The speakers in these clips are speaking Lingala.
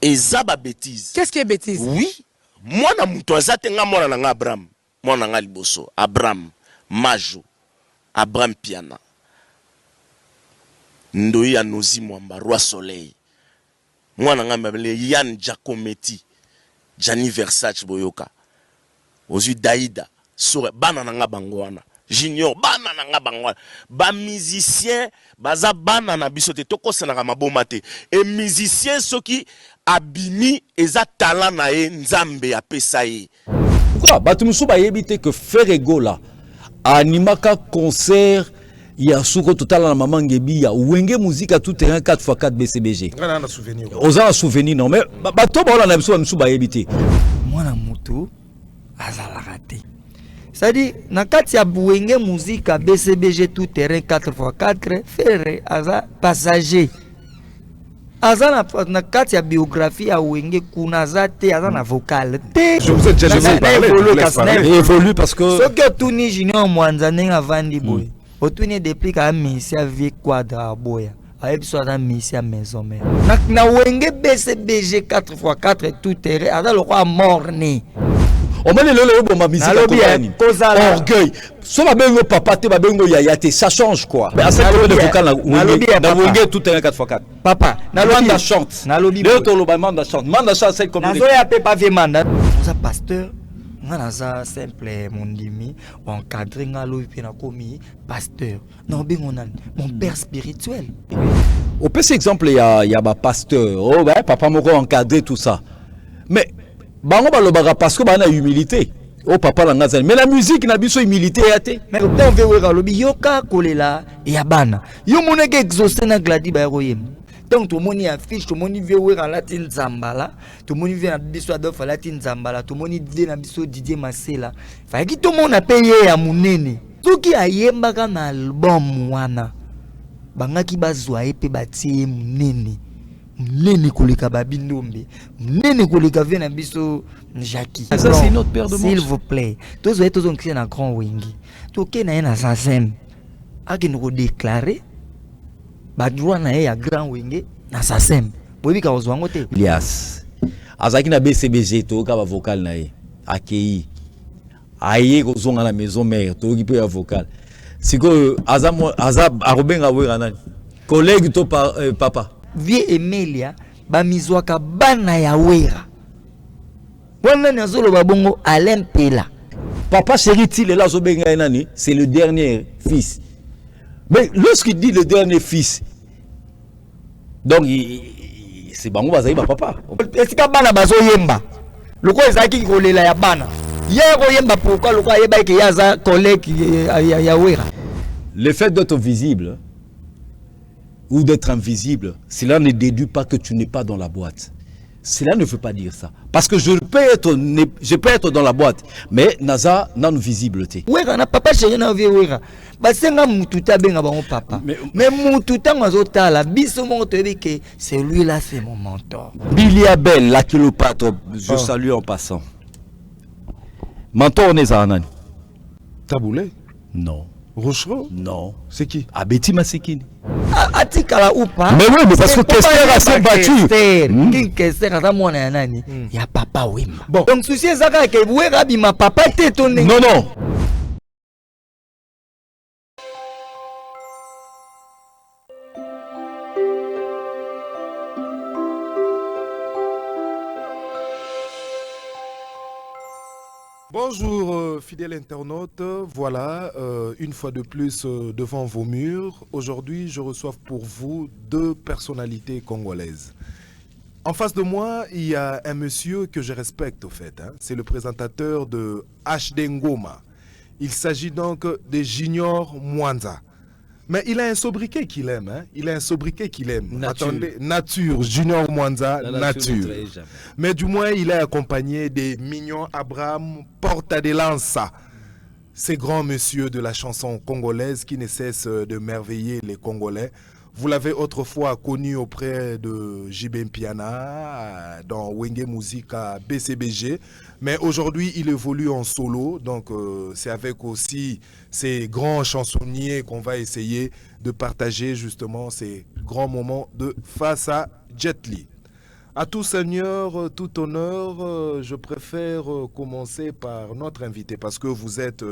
eza ba bêtise. Qu'est-ce qui est bêtise? Oui, moi na muto azate nga mwana na nga Abraham, mwana nga liboso, Abraham, Majo, Abraham Piana. Ndoi ya Nozi Mwamba, Roi Soleil. Mwana nga mabele Yann Giacometti, Gianni Versace boyoka. Ozu Daïda, Sore, bana na nga bangwana. Junior, bana na nga bangwana. Ba musicien, baza bana na bisote, toko senaka mabomate. Et musicien soki abimi eza talent na ye nzambe apesa ye. Quoi? Batumusu ba yebite que Ferrego là animaka concert ya suko total na maman ngebi ya wenge musique à tout terrain 4x4 BCBG. On a un souvenir. Oza un souvenir non mais bato ba na biso ba yebite. Mwana mutu azala raté. C'est-à-dire na kati ya wenge musique à BCBG tout terrain 4x4 Ferre aza passager. Aza na kati ya biographie ya wenge kuna zate aza na vocal te. Je vous ai déjà parlé. Évolue parce que ce que tout ni Junior Mwanza nenga vandi boy. Otuni depuis ka misi à vie quadra boya. Ayebi so na misi à maison mère. Na wenge BCBG 4x4 tout terrain aza le roi morné. on m'a dit le bon ma musique orgueil. So ba bengo papa te ba bengo yaya te ça change quoi. Mais à cette de vocal na wenge tout terrain 4x4. Papa, na Manda chante. Na lobi. Le to lo ba Manda chante. Manda chante c'est comme. Na zo ya pe pas vie manda. Ça pasteur ngana simple mondimi encadré ngalo pe na komi pasteur non bengonan mon père spirituel. Au petit exemple il y a ba pasteur oh ben papa moko encadré tout ça mais bango ba lobaka parce que ba na humilité oh papa la ngazali mais la musique na biso humilité ya te mais on veut wera lobi yoka kolela ya bana yo moneke exaucer na gladi ba royem. Donc tout le monde affiche, tout le monde veut voir latin zambala, tout le monde veut biso Adolphe latin zambala, tout le monde veut na biso Didier Masela. Fa ki tout le monde a payé ya munene. Soki ayemba ka na album wana. Bangaki bazwa epe batie munene. Munene koleka babindombe. Munene koleka vena biso Jackie. Ça c'est notre père de s'il vous plaît. Tous vous êtes tous en na grand wingi. Toke na na sansem. Aki nous déclarer badroit na ya grand wenge na sasem bobi ka ozwango te Elias azaki na BCBG to ka ba vocal na ye akei aye ko zonga na maison mère to ki pe ya vocal siko aza arobenga wera nani collègue to papa vie Emilia ba mizwaka bana ya wera wana nazolo babongo Alain Pela papa chéri ti le la zo benga nani c'est le dernier fils. Mais lorsqu'il dit le dernier fils, donc c'est bango bazaï ba papa. Est-ce que bana bazo yemba? Loko ezaki kolela ya bana. Yero yemba pourquoi loko yeba ke yaza collègue ya wera. Le fait d'être visible ou d'être invisible, cela ne déduit pas que tu n'es pas dans la boîte. Cela ne veut pas dire ça. Parce que je peux être dans la boîte, mais naza non visibilité. Wera na papa chéri na vie wera. Basenga mututa benga bango papa. Mais mututa ngazota la biso mo toyebi que celui-là c'est mon mentor. Billy Abel la Kilopatre, je salue en passant. Mentor neza nani? Taboulé? Non. Rochereau? Non. C'est qui? Abeti Masekini. Atikala ou pas? Mais oui, mais parce que Kester a s'est battu. Qui Kester a mwana ya nani? Ya papa Wemba. Bon. Donc souci ezaka ke wera bima papa te tonne. Non non. Bonjour fidèles internautes, voilà une fois de plus devant vos murs. Aujourd'hui je reçois pour vous deux personnalités congolaises. En face de moi il y a un monsieur que je respecte au fait, hein. C'est le présentateur de HD Ngoma. Il s'agit donc de Junior Mwanza. Mais il a un sobriquet qu'il aime, hein? Il a un sobriquet qu'il aime. Nature. Attendez, Nature, Junior Mwanza, Nature. Mais du moins, il est accompagné des mignons Abraham Porta de Lança. Ces grands messieurs de la chanson congolaise qui ne cessent de merveiller les Congolais. Vous l'avez autrefois connu auprès de JB Piana, dans Wenge Musica BCBG, mais aujourd'hui il évolue en solo, donc c'est avec aussi ces grands chansonniers qu'on va essayer de partager justement ces grands moments de face à Jet Li. À tout seigneur, tout honneur, je préfère commencer par notre invité parce que vous êtes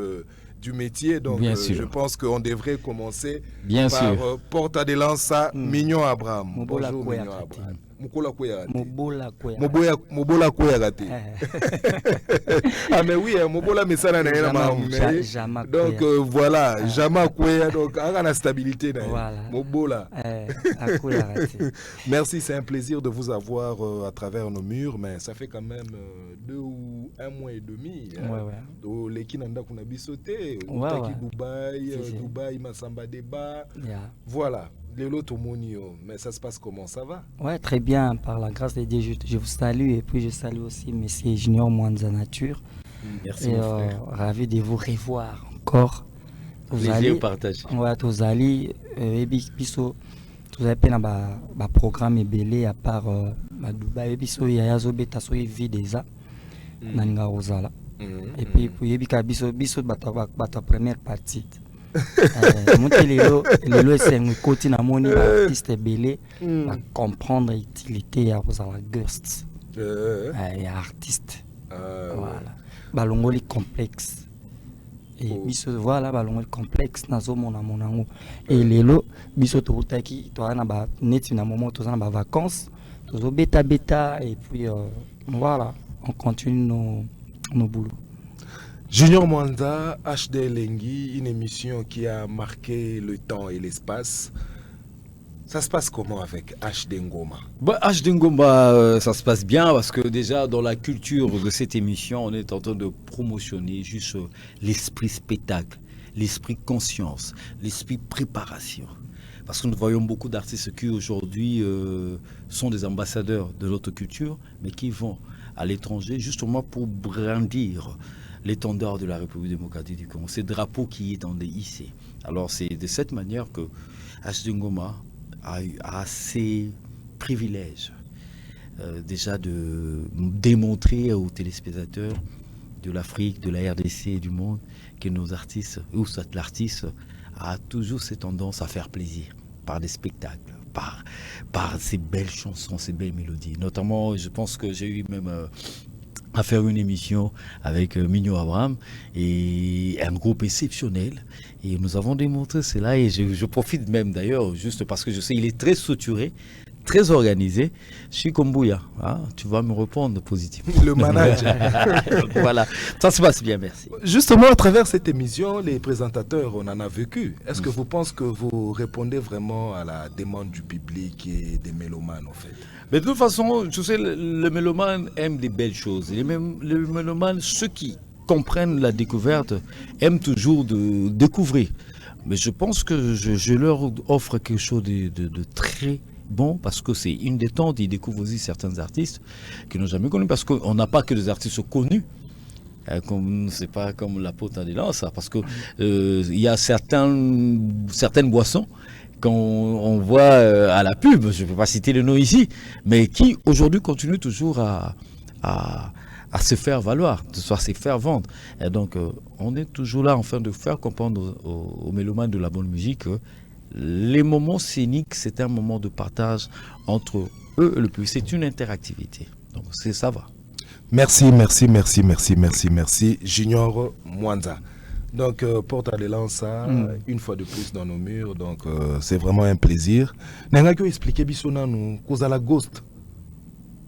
du métier, donc je pense qu'on devrait commencer par Porta de Lança, Mignon Abraham. Bonjour Mignon Abraham. Mobola Koyagate. Ah mais oui, Mobola Messana na yena. Donc voilà, Jama Koya, donc à la stabilité na Mobola. Merci, c'est un plaisir de vous avoir à travers nos murs, mais ça fait quand même 2 ou 1 mois et demi. Do lekinanda kuna bisoté, Taki Dubaï, Massamba Deba. Voilà. Mais ça se passe comment? Ça va? Ouais, très bien. Par la grâce de Dieu, je vous salue. Et puis je salue aussi M. Junior Mwanza Nature. Merci. Ravi de vous revoir encore. Plaisir partagé. Ouais, tous allez. Biso, tous allez peine à programme et belé à part Dubaï. Biso, il y a Yazo Beta, so vie déjà. Nanga Rosala. Et puis, biso, bata première partie. Lelo c'est côté na moni artiste belé va comprendre l'utilité ya kozala ghost ya artiste voilà balongoli complexe et biso voilà balongoli complexe nazo mona monango et lelo biso tokutaki to na ba neti na moment to na ba vacances tozo beta et puis voilà on continue nos boulots. Junior Mwanza, HD Lengi, une émission qui a marqué le temps et l'espace. Ça se passe comment avec HD Ngoma? HD Ngoma, ça se passe bien parce que déjà dans la culture de cette émission, on est en train de promotionner juste l'esprit spectacle, l'esprit conscience, l'esprit préparation. Parce que nous voyons beaucoup d'artistes qui aujourd'hui sont des ambassadeurs de notre culture, mais qui vont à l'étranger justement pour brandir l'étendard de la République démocratique du Congo, ce drapeau qui est en DIC. Alors c'est de cette manière que HD Ngoma a ses privilèges déjà de démontrer aux téléspectateurs de l'Afrique, de la RDC et du monde que nos artistes, ou soit l'artiste, a toujours cette tendance à faire plaisir par des spectacles, par ces belles chansons, ces belles mélodies. Notamment, je pense que j'ai eu même à faire une émission avec Mignon Abraham et un groupe exceptionnel. Et nous avons démontré cela et je profite même d'ailleurs, juste parce que je sais qu'il est très structuré, très organisé. Je suis comme Bouya, hein, tu vas me répondre positivement. Le manager. Voilà, ça se passe bien, merci. Justement, à travers cette émission, les présentateurs, on en a vécu. Est-ce que vous pensez que vous répondez vraiment à la demande du public et des mélomanes, en fait? Mais de toute façon, tu sais, le mélomane aime des belles choses. Les mélomanes, ceux qui comprennent la découverte, aiment toujours de découvrir. Mais je pense que je leur offre quelque chose de très bon, parce que c'est une détente. Ils découvrent aussi certains artistes qu'ils n'ont jamais connus, parce qu'on n'a pas que des artistes connus. C'est pas comme la Porta de Lança, parce que il y a certaines boissons qu'on voit à la pub, je ne peux pas citer le nom ici, mais qui aujourd'hui continuent toujours à se faire valoir, à se faire vendre. Et donc on est toujours là en train de faire comprendre aux mélomanes de la bonne musique que les moments scéniques, c'est un moment de partage entre eux et le public, c'est une interactivité. Donc ça va. Merci, Junior Mwanza. Donc, Porta de Lança, une fois de plus dans nos murs, donc c'est vraiment un plaisir. Nangakyo expliquer bisona nous cause à la ghost.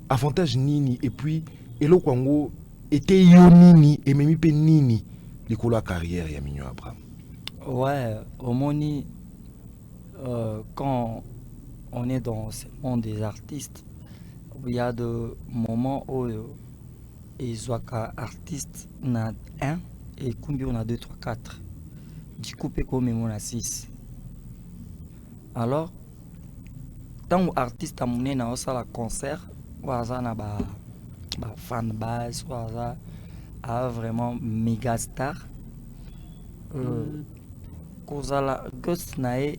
Avantage nini et puis Elo Kwango était yo nini et même pe nini la carrière ya Mignon Abraham. Ouais, au moni quand on est dans ce monde des artistes, il y a des moments où les artistes n'a un et combien on a 2, 3, 4. Du coup, comme on a 6. Alors, tant que artiste a mené dans un concert, ou à un fan base, ou à un vraiment méga star, cause à la gosse nae,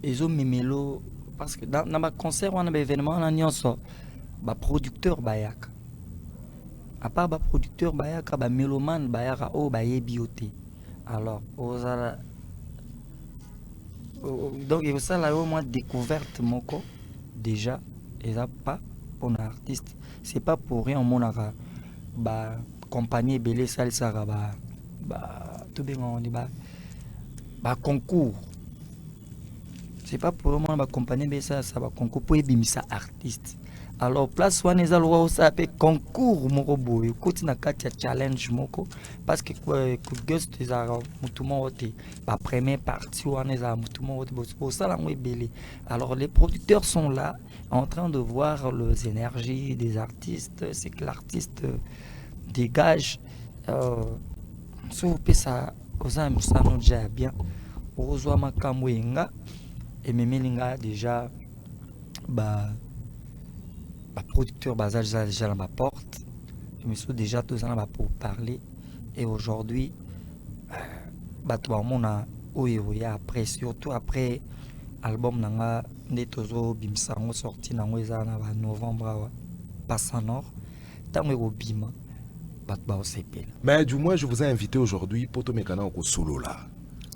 ils ont mémélo parce que dans un concert ou un événement, on a un producteur bayak. À part le producteur bayaka ba mélomane bayaka o baye bioté. Alors donc il faut ça là au moins découverte moko déjà et ça pas pour un artiste. C'est pas pour rien mon ara ba compagnie belé sal sara ba tout bien on dit ba concours. C'est pas pour moi ba compagnie belé ça ba concours pour ebimisa artiste. Alors place wana eza lwa osape concours moko boyo koti na kati ya challenge moko parce que ku guest eza mutu moko te ba première partie wana eza mutu moko te bo sala ngo ebele. Alors les producteurs sont là en train de voir les énergies des artistes, c'est que l'artiste dégage so pesa oza musano déjà bien ozwa makambo yenga et memelinga déjà ba producteur basage déjà dans ma porte, je me suis déjà 2 ans là pour parler et aujourd'hui on a après surtout après album nanga netozo bimsango sorti nango eza na novembre passant nord tango obima batba osepela. Mais du moins je vous ai invité aujourd'hui pour te mettre au solo là.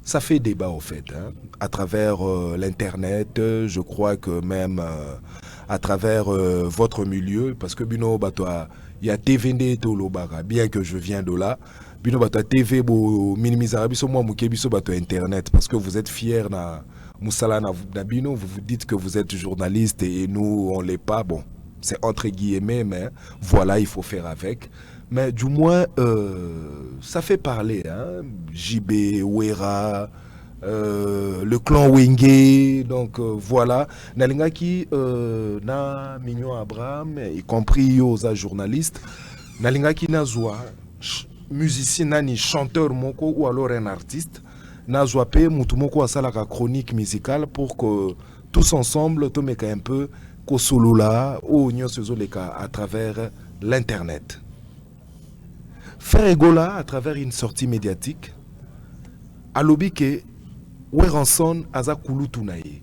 Ça fait débat au fait, hein, à travers l'internet, je crois que même à travers votre milieu, parce que Bino Batoa, il y a TVD Tolobara, bien que je viens de là, Bino Batoa TV, bo minimisarabiso moi mukebiso Batoa internet, parce que vous êtes fiers na Moussala na Bino, vous vous dites que vous êtes journaliste et nous on l'est pas, bon, c'est entre guillemets, mais voilà, il faut faire avec. Mais du moins, ça fait parler, hein? JB, Wera, le clan Wenge, donc voilà. Nalinga qui, na Mignon Abraham, y compris aux journalistes, Nalinga qui n'a musicien, nani chanteur moko ou alors un artiste, n'a pe mutumoko asala ka chronique musicale pour que tous ensemble, tout meka un peu, ko solo là, ou nyo sezoleka à travers l'internet. Faire Egola à travers une sortie médiatique, à l'obi que Weranson aza kulutu nae,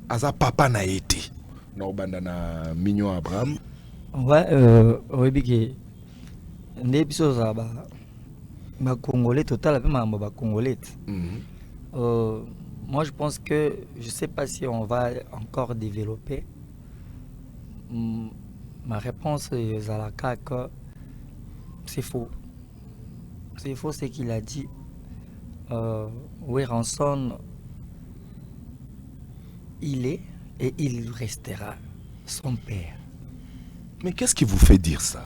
aza papa na été. Na bandana Mignon Abraham. Ouais, obi que ne biso za ba congolais total même ba congolais. Moi je pense que je sais pas si on va encore développer. Ma réponse est à la CAC. C'est faux. C'est faux ce qu'il a dit. Weranson, il est et il restera son père. Mais qu'est-ce qui vous fait dire ça?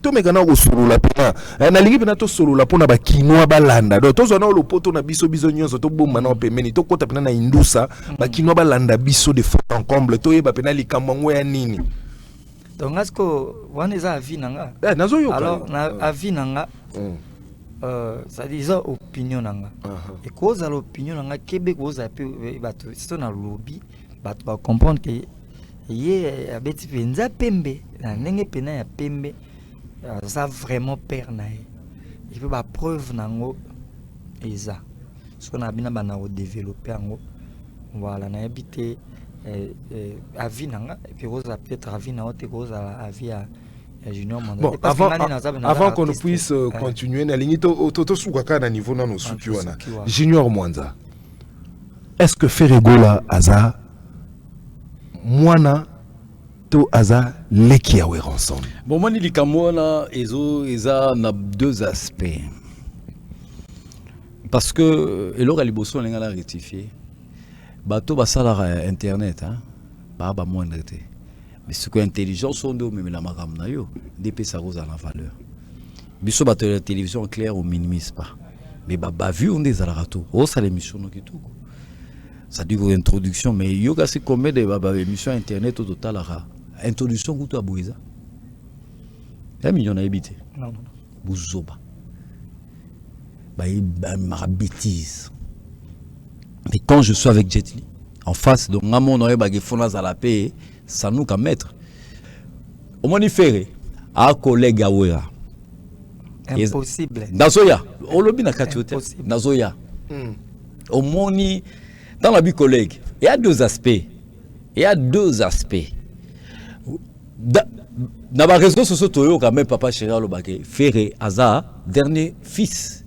To megana ko solo la pena. Na lingi pena to solo la pona ba kinwa balanda. Do to zona lo poto na biso nyonso to bomba na pemeni to kota pena na indusa ba kinwa balanda biso de fond en comble to yeba pena likambo ya nini. Donc est-ce que wana eza avis nanga? Alors na avis nanga ça dit opinion nanga. Et cause à l'opinion nanga Québec cause a peu bato c'est na lobby bato ba comprendre que yé abeti penza pembe na ndenge pena ya pembe ça vraiment père na il peut ba preuve nango eza so na bina bana ko développer ngo voilà na habité avis nanga et puis rose peut-être avis na haute rose avis à Junior Mandela. Bon, avant qu'on puisse continuer na lingi to sukaka na niveau na no suki wana Junior Mwanza, est-ce que Feregola aza mwana to aza leki ya Weranson? Bon, moi ni likamona eza na 2 aspects. Parce que eloko liboso lenga la rectifier. Bato basala internet hein. Ba moindre te. Mais ce que intelligence on do même la makam na yo, depuis ça rose à la valeur. Biso bato la télévision claire on minimise pas. Mais ba vu on des alarato. Oh ça l'émission no kitu. Ça dit une introduction mais yoga c'est combien de baba émission internet au total la introduction kuto aboiza. Ya million na habité. Non. Buzoba. Ba ma bêtise. Mais quand je suis avec Jet Li, en face, donc, à mon oreille, à la paix, ça nous qu'à mettre. Au moins, il fait, à collègue à Ouera. Impossible. Nazoya, au lobby na katiote. Nazoya. Au moins, dans la vie collègue, il y a 2 aspects. Dans ma réseau social, quand même, papa chéri, le Ferré, Aza, dernier fils.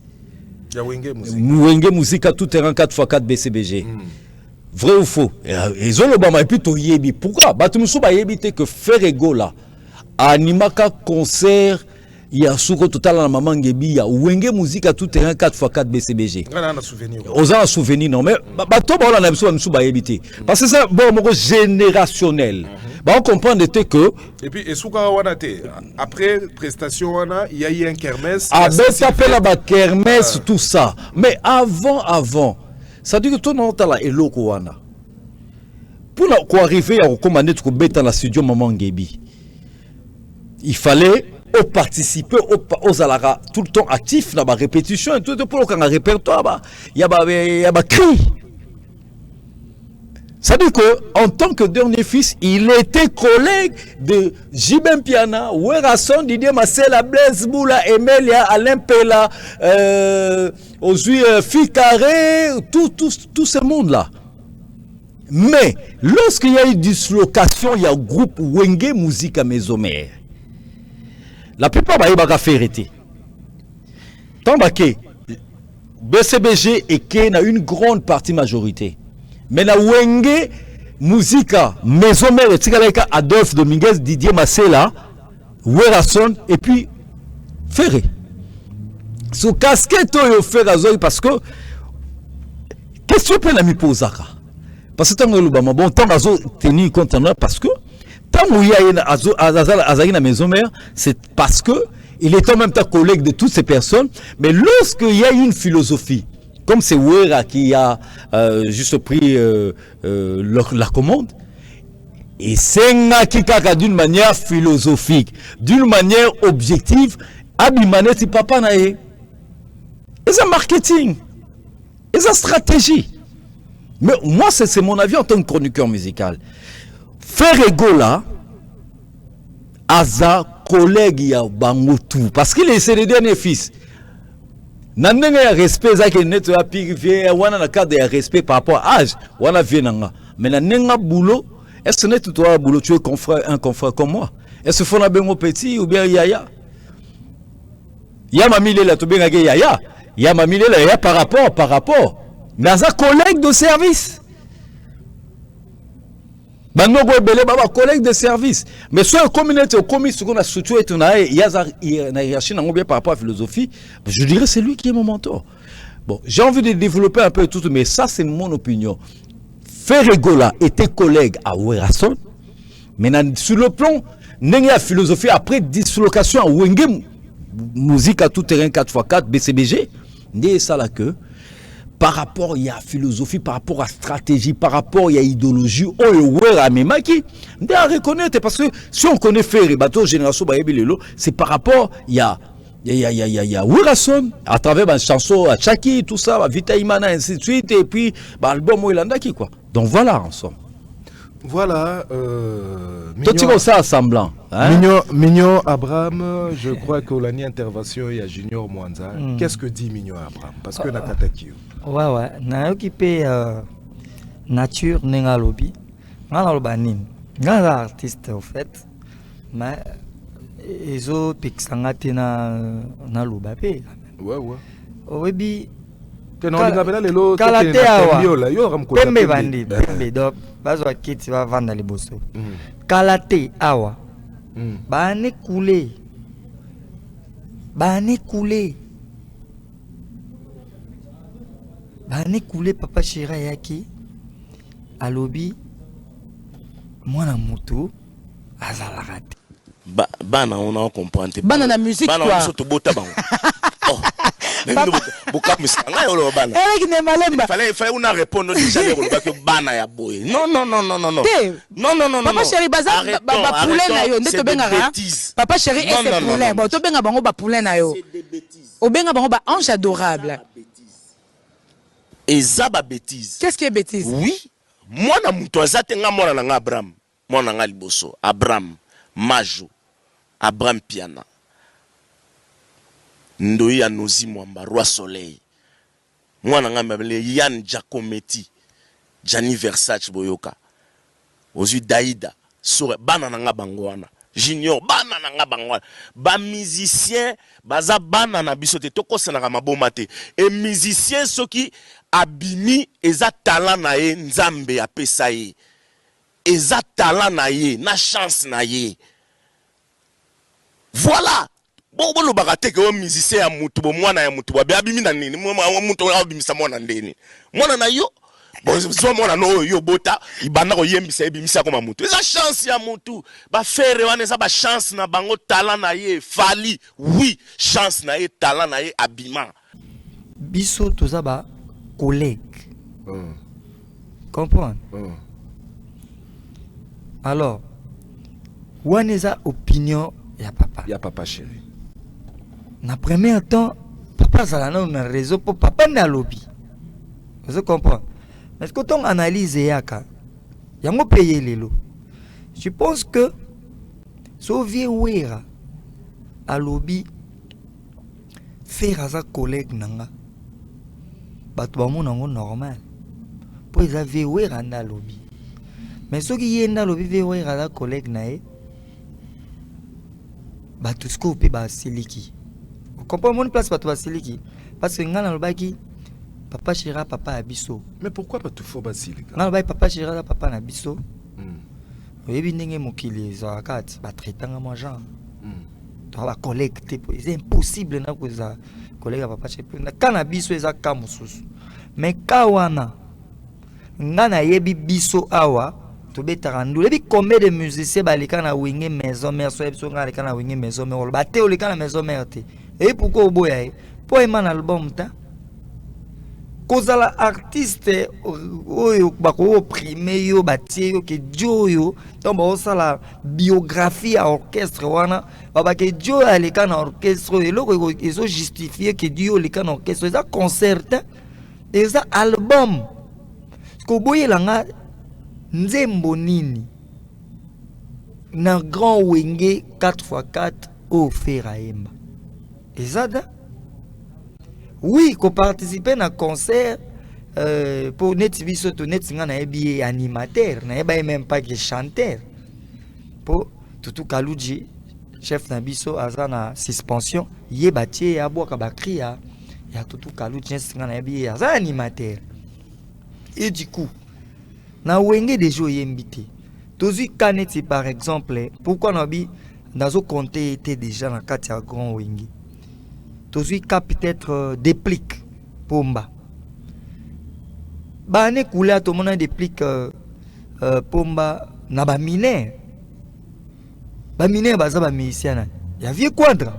Wenge Musica, tout terrain 4x4 BCBG. Vrai ou faux? Et Obama et puis to yebi. Pourquoi? Batumusu ba yebi te que Ferrego là animaka concert il y a souko total na maman ngebi ya wenge musique à tout terrain 4x4 BCBG. On a souvenir. Aux un souvenir non mais bato ba na biso musu ba yebi te. Parce que ça bon moko générationnel. Bah on comprend de te que et puis et souka wana te après prestation wana il y a eu un kermesse. Ah ben ça fait la kermesse tout ça. Mais avant ça dit que tout le monde a et wana. Pour arriver à recommander tout dans la studio Maman Ngebi, il fallait participer aux alara tout le temps actif dans la répétition et tout pour le répertoire il y a cri. Ça dit que en tant que dernier fils, il était collègue de Jibem Piana, Werason, Didier Marcela, Blaise Boula, Emelia, Alain Pella, Ozui Ficaré, tout ce monde-là. Mais lorsqu'il y a eu dislocation, il y a un groupe Wenge Musique à Maison-Mère. La plupart va faire arrêter. Tant que BCBG et Ken a une grande partie majorité. Mais la Wenge Musica Maison-Mère et Tsigaleka Adolphe Dominguez, Didier Marcela, Werason et puis Ferré. Ce casquette au Ferrazoi parce que question plein ami posaka. Parce que tant que le bon temps azo tenu compte parce que tant où il y a Azali na Maison-Mère, c'est parce que il est en même temps collègue de toutes ces personnes, mais lorsqu'il y a une philosophie comme c'est Wera qui a juste pris la commande, et c'est d'une manière philosophique, d'une manière objective, Abimaneti Papa Nae. Et c'est marketing, et c'est stratégie. Mais moi, c'est mon avis en tant que chroniqueur musical. Ferrego là, Aza, collègue, il y a Bangotou, parce qu'il est le dernier fils. Nandenga ya respect zaki neto ya pirivier wana na cadre ya respect par rapport à âge wana vienanga mais nandenga boulot est-ce que neto toi boulot tu es un confrère comme moi est-ce faut na bengo petit ou bien yaya ya mamile la to benga ke yaya ya mamile la ya par rapport mais ça collègue de service Bano Belé baba collègue de service mais soit une communauté commis ce qu'on a structuré tout na hiérarchie bien par rapport à la philosophie je dirais c'est lui qui est mon mentor. Bon, j'ai envie de développer un peu tout mais ça c'est mon opinion. Ferregola était collègue à Werason mais sur le plan la philosophie après dislocation à Wenge musique à tout terrain 4x4 BCBG n'est ça là que par rapport il y a philosophie, par rapport à stratégie, par rapport il y a idéologie, on doit reconnaître parce que si on connaît faire bateau génération c'est par rapport il y a Werason à travers ma chanson à Chaki tout ça, Vita Imana ainsi de suite et puis l'album Oilandaki quoi. Donc voilà ensemble. Voilà. Mignon, ça semblant. Hein? Mignon Abraham, je crois que l'année intervention il y a Junior Mwanza. Qu'est-ce que dit Mignon Abraham? Parce que Nakataki. Ouais. Na occupé nature nenga lobby. Ngala lobanin. Ngala artiste au fait. Mais ils ont pixangate na lobape. Ouais. Owebi Kalate awa pembe bandi pembe donc bazwa kiti va vanda liboso kalate awa bane coulé papa Shira yaki alobi mwana mutu azalaka te bana on a comprendre bana na musique bana quoi on bota bango oh fallait on a répondre déjà que bana ya boy non papa chéri baza ba poulet na yo ndeto bengara papa chéri et c'est poulet bon to benga bango ba poulet na yo o benga bango ba ange adorable et ça ba bêtise. Qu'est-ce qui est bêtise? Oui moi na muto azate nga mona na Abraham mona nga liboso Abraham Majo Abraham Piana Ndoi Anozi Mwamba Roi Soleil mwana nga mabele Yann Giacometti Gianni Versace boyoka ozui Daïda sore bana nga bangwana Junior bana nga bangwana ba musicien baza bana na biso te tokosana ka maboma te et musicien soki abimi eza talent na ye nzambe apesa ye eza talent na ye na chance na ye voilà bon le bagate que musicien ya mutu bo mwana ya mutu ba abimi na nini mutu abimisa mwana ndeni mwana na yo bon so mwana no yo bota ibanda ko yembisa ebimisa ko mutu eza chance ya mutu ba faire wana eza ba chance na bango talent na ye fali oui chance na ye talent na ye abima biso toza ba collègue comprendre alors wana eza opinion ya papa chéri na premier temps papa zala na réseau pour papa na lobby vous comprenez mais quand on analyse yaka yango payer lelo je pense que Soviet wera à lobby faire à sa collègue nanga bato ba mona ngo normal pour ils avaient wera na lobby mais ceux qui yenda lobby ve wera à collègue nae bato sko pe ba siliki vous comprenez mon place bato ba siliki parce que ngana lobaki papa chira papa abiso mais pourquoi pas tout faut basile ngana lobaki papa chira papa na biso oyebi ndenge mokili za kati ba traitanga mo genre to ba collègue te c'est impossible na ko za collègue papa chira na kana biso eza ka mususu mais kawana ngana yebi biso awa to betaka ndule bi combien de musiciens balika na winge maison mère so ebiso ngana kana winge maison mère ba te olika na maison mère te et pourquoi oboya e po ema na album ta kozala artiste oyo bako opprimer yo batie yo ke dio yo tomba osala biographie à orchestre wana baba ke dio alika na orchestre eloko ezo justifier ke dio alika na orchestre eza concert eza album ko boyelanga nzembo nini na grand wenge 4x4 au Feraemba ezada oui ko participer na concert pour net biso to net nga na ebi animateur na eba même pas que chanteur pour Tutu Kaluji chef na biso azana suspension ye batie ya boka bakri ya Tutu Kaluji nga na ebi azana animateur et du coup na wenge de jeux yembité tozi kaneti par exemple pourquoi nabi nazo compter était déjà na kati ya grand wenge tozi ka peut-être déplique pomba bane kula to mona déplique pomba na ba miner baza ba musicien ya vie quadra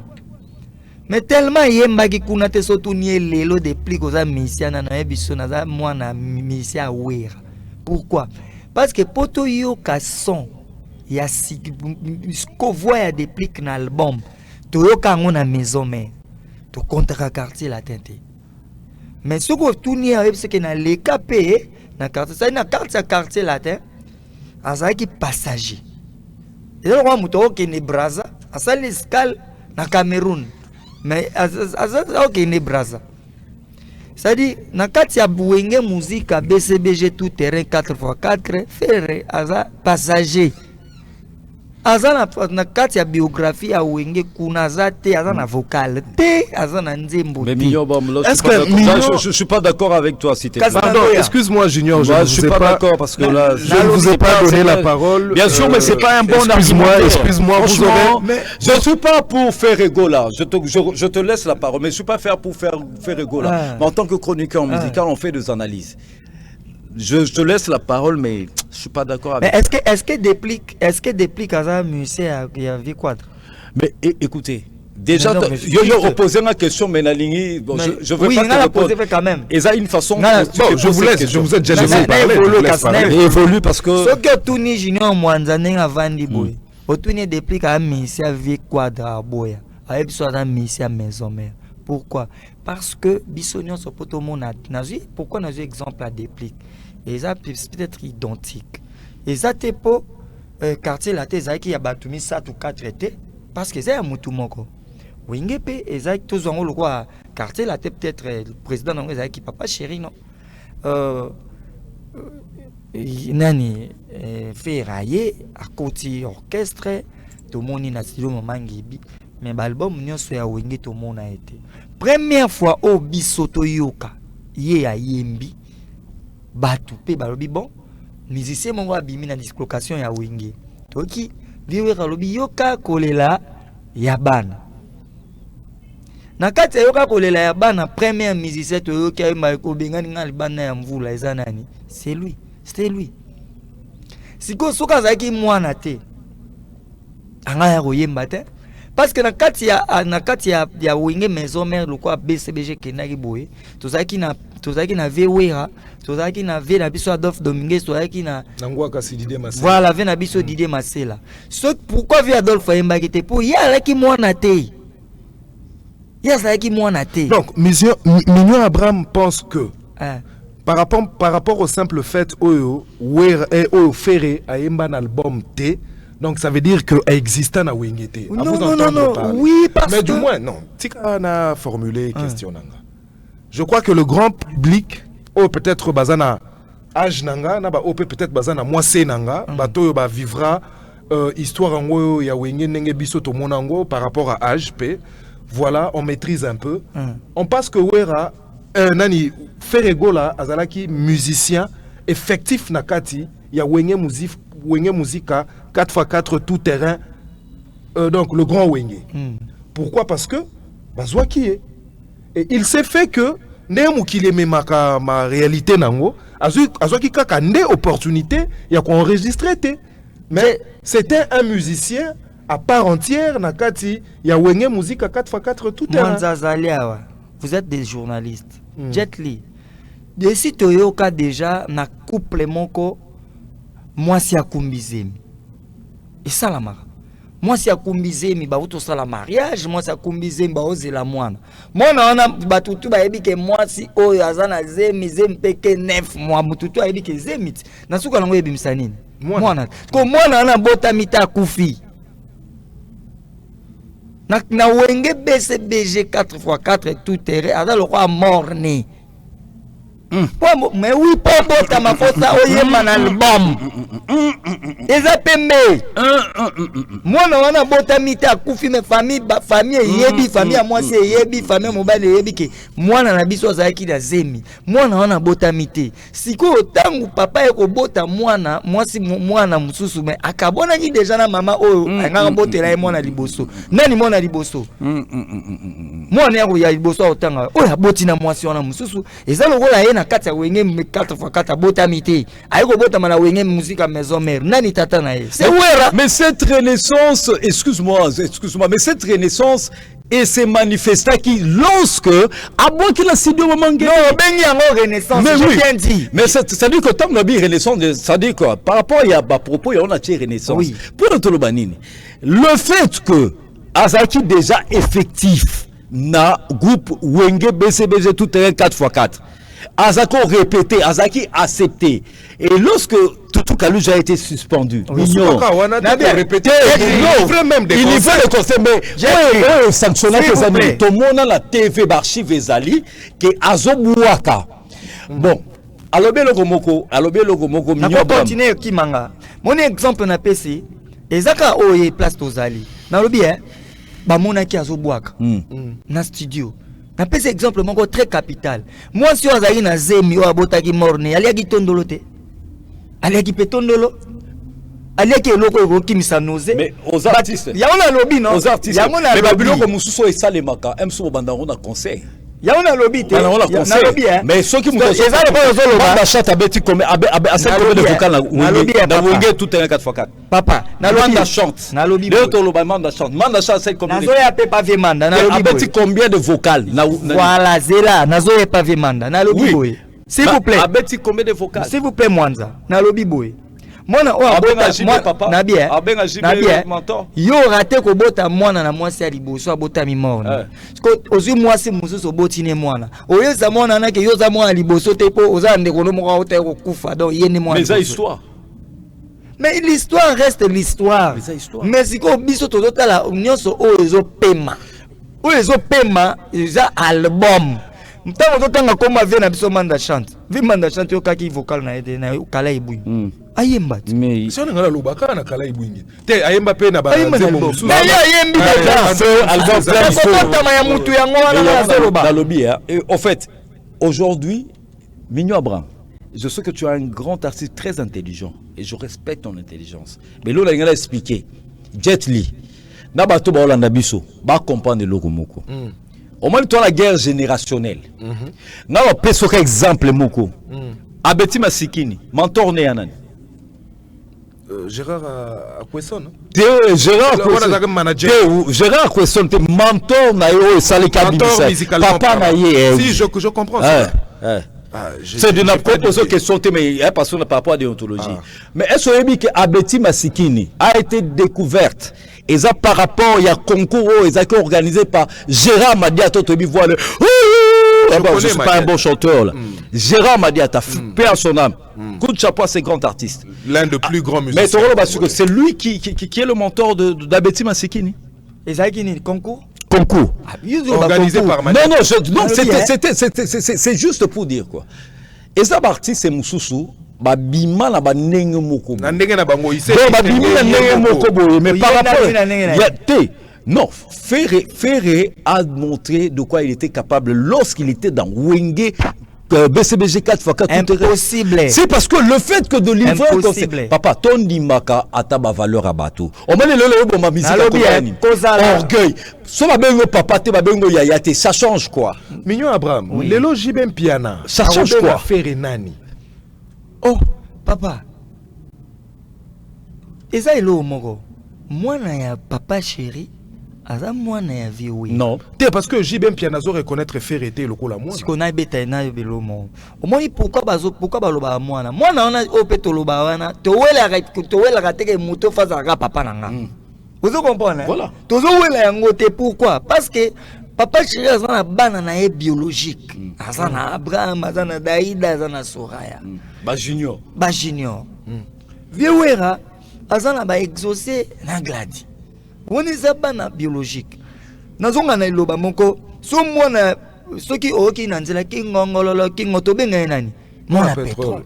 mais tellement yemba ki kuna te sotu nie lelo déplique oza musicien na biso na za mwana musicien wera pourquoi parce que poto yo ka son ya ko voix ya déplique na album to yo ka ngona maison mère to contre quartier la tente mais ce que tout n'y a c'est que na le capé na quartier ça na quartier latin azaki qui passager et là on muto ke ne braza asali escale na Cameroun mais azaki ke ne braza ça dit na kati ya buenge musique BCBG tout terrain 4x4 faire aza passager azana na kati ya biographie ya wenge kuna zate azana vocal te azana nzembo mais Mignon est-ce que je suis pas d'accord avec toi si tu pardon excuse-moi Junior je suis pas d'accord parce que là je ne vous ai pas donné la parole bien sûr mais c'est pas un bon excuse-moi vous aurez je suis pas pour faire ego là je te laisse la parole mais je suis pas pour faire ego là mais en tant que chroniqueur musical on fait des analyses. Je te laisse la parole, mais je suis pas d'accord avec. Mais est-ce que déplique à ça musicien il y a vie quadre? Mais écoutez, déjà yo reposer ma question mais na lingi bon, je veux pas te répondre quand même. Et ça une façon bon, je vous ai déjà parlé. Évolue parce que ce que tout ni junior mwanzane avant di boy. Otuni déplique à musicien vie quadre boya. Avec soit dans musicien maison mère. Pourquoi? Parce que bisognon so poto mona nazi pourquoi nazi exemple à déplique. Et ça peut-être identique. Et ça t'es pour quartier la thèse qui a battu ça tout quatre été parce que c'est un moutou moko. Wingepe et ça tous en le quoi quartier la tête peut-être le président d'anglais qui papa chéri non. Nani fait railler à côté orchestre tout le monde n'a style moment gibi mais l'album nyonso ya wenge tout le monde a été première fois au bisoto yoka ye ya yembi batu pe balobi bon musicien mongo abimi na dislocation ya wenge toki viwe kalobi yoka kolela ya bana na kati yoka kolela ya bana premier musicien to yoka yemba ko bengani ngali bana ya mvula eza nani c'est lui, c'était lui. Siko soka zaki mwana te anga ya koyemba te parce que na kati ya wenge maison mère lokwa BCBG kenaki boye tozaki na vewera tozaki na ve na biso Adolphe Dominguez tozaki na ngwa kasi Didier Masela voilà ve na biso Didier Masela so pourquoi ve Adolphe yemba ki te pour ya laki mwana te ya zaki mwana te donc Mignon Abraham pense que par rapport au simple fait Oyo Ferré a un album T, donc ça veut dire que existant na Wengete. Non, oui, parce mais que... du moins, non. Tika a formulé question nanga. Je crois que le grand public, peut-être bazana âge nanga, na ba peut-être bazana moissé nanga, bato ba vivra histoire en ya Wenge nenge biso to monango par rapport à âge P. Voilà, on maîtrise un peu. On passe que Wera nani Ferregola azalaki musicien effectif nakati ya wenge muzika 4x4 tout terrain donc le grand wenge. Pourquoi? Parce que bazwaki et il s'est fait que ndemu kile memaka ma réalité nango azwaki kaka nde opportunité ya ko enregistrer te mais c'était un musicien à part entière nakati ya wenge muzika 4x4 tout terrain. Mwanzazaliawa, vous êtes des journalistes. Jet Li. Desi toyoka déjà na couple moko mwasi ya kumbizemi. Et ça la mara. Mwasi ya kumbizemi ba uto sala mariage, mwasi ya kumbizemi ba ozela mwana. Mwana wana batutu ba yebi ke mwasi oyo azana zemi peke 9 mois mututu yebi ke zemit. Nasuka nango yebi msanini. Mwana. Ko mwana wana bota mita kufi. Na wenge BCBG 4x4 tout terrain ada le roi morné mais oui pas bota ma fosa oyema na album eza pembe mwana wana bota mita kufi me famille yebi famille moi c'est yebi famille mobile yebi ke mwana na biso azaki na zemi mwana wana bota mite siko tangu papa eko bota mwana mwasi mwana mususu me akabona ki deja na mama oyo nganga botela mwana liboso nani mwana liboso mwana yako ya liboso otanga oyo aboti na mwasi wana mususu eza lokola ye na kati ya wenge 4x4 bota mite ayiko bota mana wenge musique maison mère nani tata na ye c'est wera. Mais cette renaissance, excuse-moi, mais cette renaissance et ces manifestants qui, lorsque, à moins qu'il a signé au moment non, ben y a une renaissance, mais j'ai oui, bien dit. Mais ça dit que tant que nous renaissance, ça dit quoi? Par rapport à bas propos, on a tiré renaissance. Oui. Pour le Tolobanini, le fait que Azaki déjà effectif na groupe Wenge BCBG tout terrain 4x4. Azaki répété, Azaki accepté. Et lorsque Toutou Kalouja a été suspendu, il faut le conseil, mais sanctionner les amis. Tout le monde a la TV d'archives Ezali, qui est Azobouaka. Bon, alors bien le Gomoko, n'a pas continué Kimanga. Mon exemple na PC, Ezaka Oye place Tozali. Na lobi bamona ki Azobouaka. Na studio. Na pese exemple moko très capital. Moi si ozali na zemi o abotaki morne, ali aki tondolo te. Ali aki petondolo. Ali aki eloko eko kimisa noze. Mais aux artistes. Ya ona lobi non. Aux artistes. Mais babiloko mususu esalemaka, emso bandango na conseil. Ya ona lobi te. Na lobi mais ceux qui me conseillent. Ezali pas ozolo ba. Ba chat abeti comme assez comme de vocal na wenge tout un 4x4. Papa, na lobi Manda chante. Na lobi. Le to loba Manda chante. Manda chante c'est comme. Nazo ya pe pavé manda. Na lobi. Abeti combien de vocales? Voilà, zela. Nazo ya pavé manda. Na lobi boy. S'il vous plaît. Abeti combien de vocales? S'il vous plaît Mwanza. Na lobi boy. Mwana o abota papa. Na bien. Na bien. Yo raté ko bota mwana na mwasi ya liboso abota mi mona. Ko ozu mwasi mususu boti ne mwana. Oyeza mwana na ke yoza mwana liboso te po oza ndeko no moko ota ko kufa donc yeni mwana. Mais ça histoire. Mais l'histoire reste l'histoire. Mais si ko biso tozotala nyonso o ezo pema. O ezo pema eza album. Mtango totanga koma vient na biso Manda chante. Vi Manda chante yo kaki vocal na ede na kala ibui. Ayemba. Mais si on ngala lobaka na kala ibui. Te ayemba pe na ba nzemo. Mais ayembi déjà. album plein d'histoire. Ya mutu yango wana na zoloba. Dans lobby et au fait aujourd'hui, Mignon Abraham, je sais que tu es un grand artiste très intelligent et je respecte ton intelligence. Mais là, il a expliqué. Jet Li, Nabato Baolanda Biso, va comprendre le logo Moko. Au moins, tu as la guerre générationnelle. N'a pas pris exemple Moko. Abeti Masikini, mentor Néanan. Gérard Akwesson. Gérard Akwesson, mentor Nayo, Salikabi. Papa Naye. Si, je comprends ça. C'est de la proposition question, mais parce qu'on n'a pas de déontologie. Mais est-ce que Abeti Masikini a été découverte? Et ça par rapport, il y a un concours organisé par Gérard Madiata, tu vois le. Je ne suis pas un bon chanteur là. Gérard Madiata, paix à son âme. Coup de chapeau à ces grands artistes. L'un des plus grands musiciens. Mais c'est lui qui est le mentor d'Abeti Masikini. Et ça qui est concours? Concours. Organisé par Madiata. Non, c'est juste pour dire quoi. Et ça artiste c'est Moussoussou. Babima na banenge moko mais par rapport non, Ferré a montré de quoi il était capable lorsqu'il était dans Wenge BCBG 4x4. Impossible. C'est parce que le fait que de livrer papa ton dimaka ataba valeur à bateau. On m'a le ma musique orgueil. So babengo papa te babengo yaya te, ça change quoi? Mignon Abraham, lelo jibem piana. Ça change quoi? Ferré nani. Oh, papa. Et ça, il est au Moro. Moi, je suis papa chéri. Moi, je suis vieux. Non. Parce que JBM Pianazo reconnaître Ferré le coup la moi. Si on a bêta na belo mo. Au moins pourquoi baloba moi na. Moi na on opeto loba wana. To wela rateke moto face à papa nanga. Vous comprenez? Voilà. Tozo wela yango te pourquoi? Parce que papa chéri azana bana na biologique. Azana Abraham, azana Daïda, azana Soraya. Ba junior. Viewera azana ba exaucé na gladi. Woni za bana biologique. Nazonga na iloba moko so mwana soki oki na nzela ki ngongololo ki ngotobenga nani? Mona pétrole.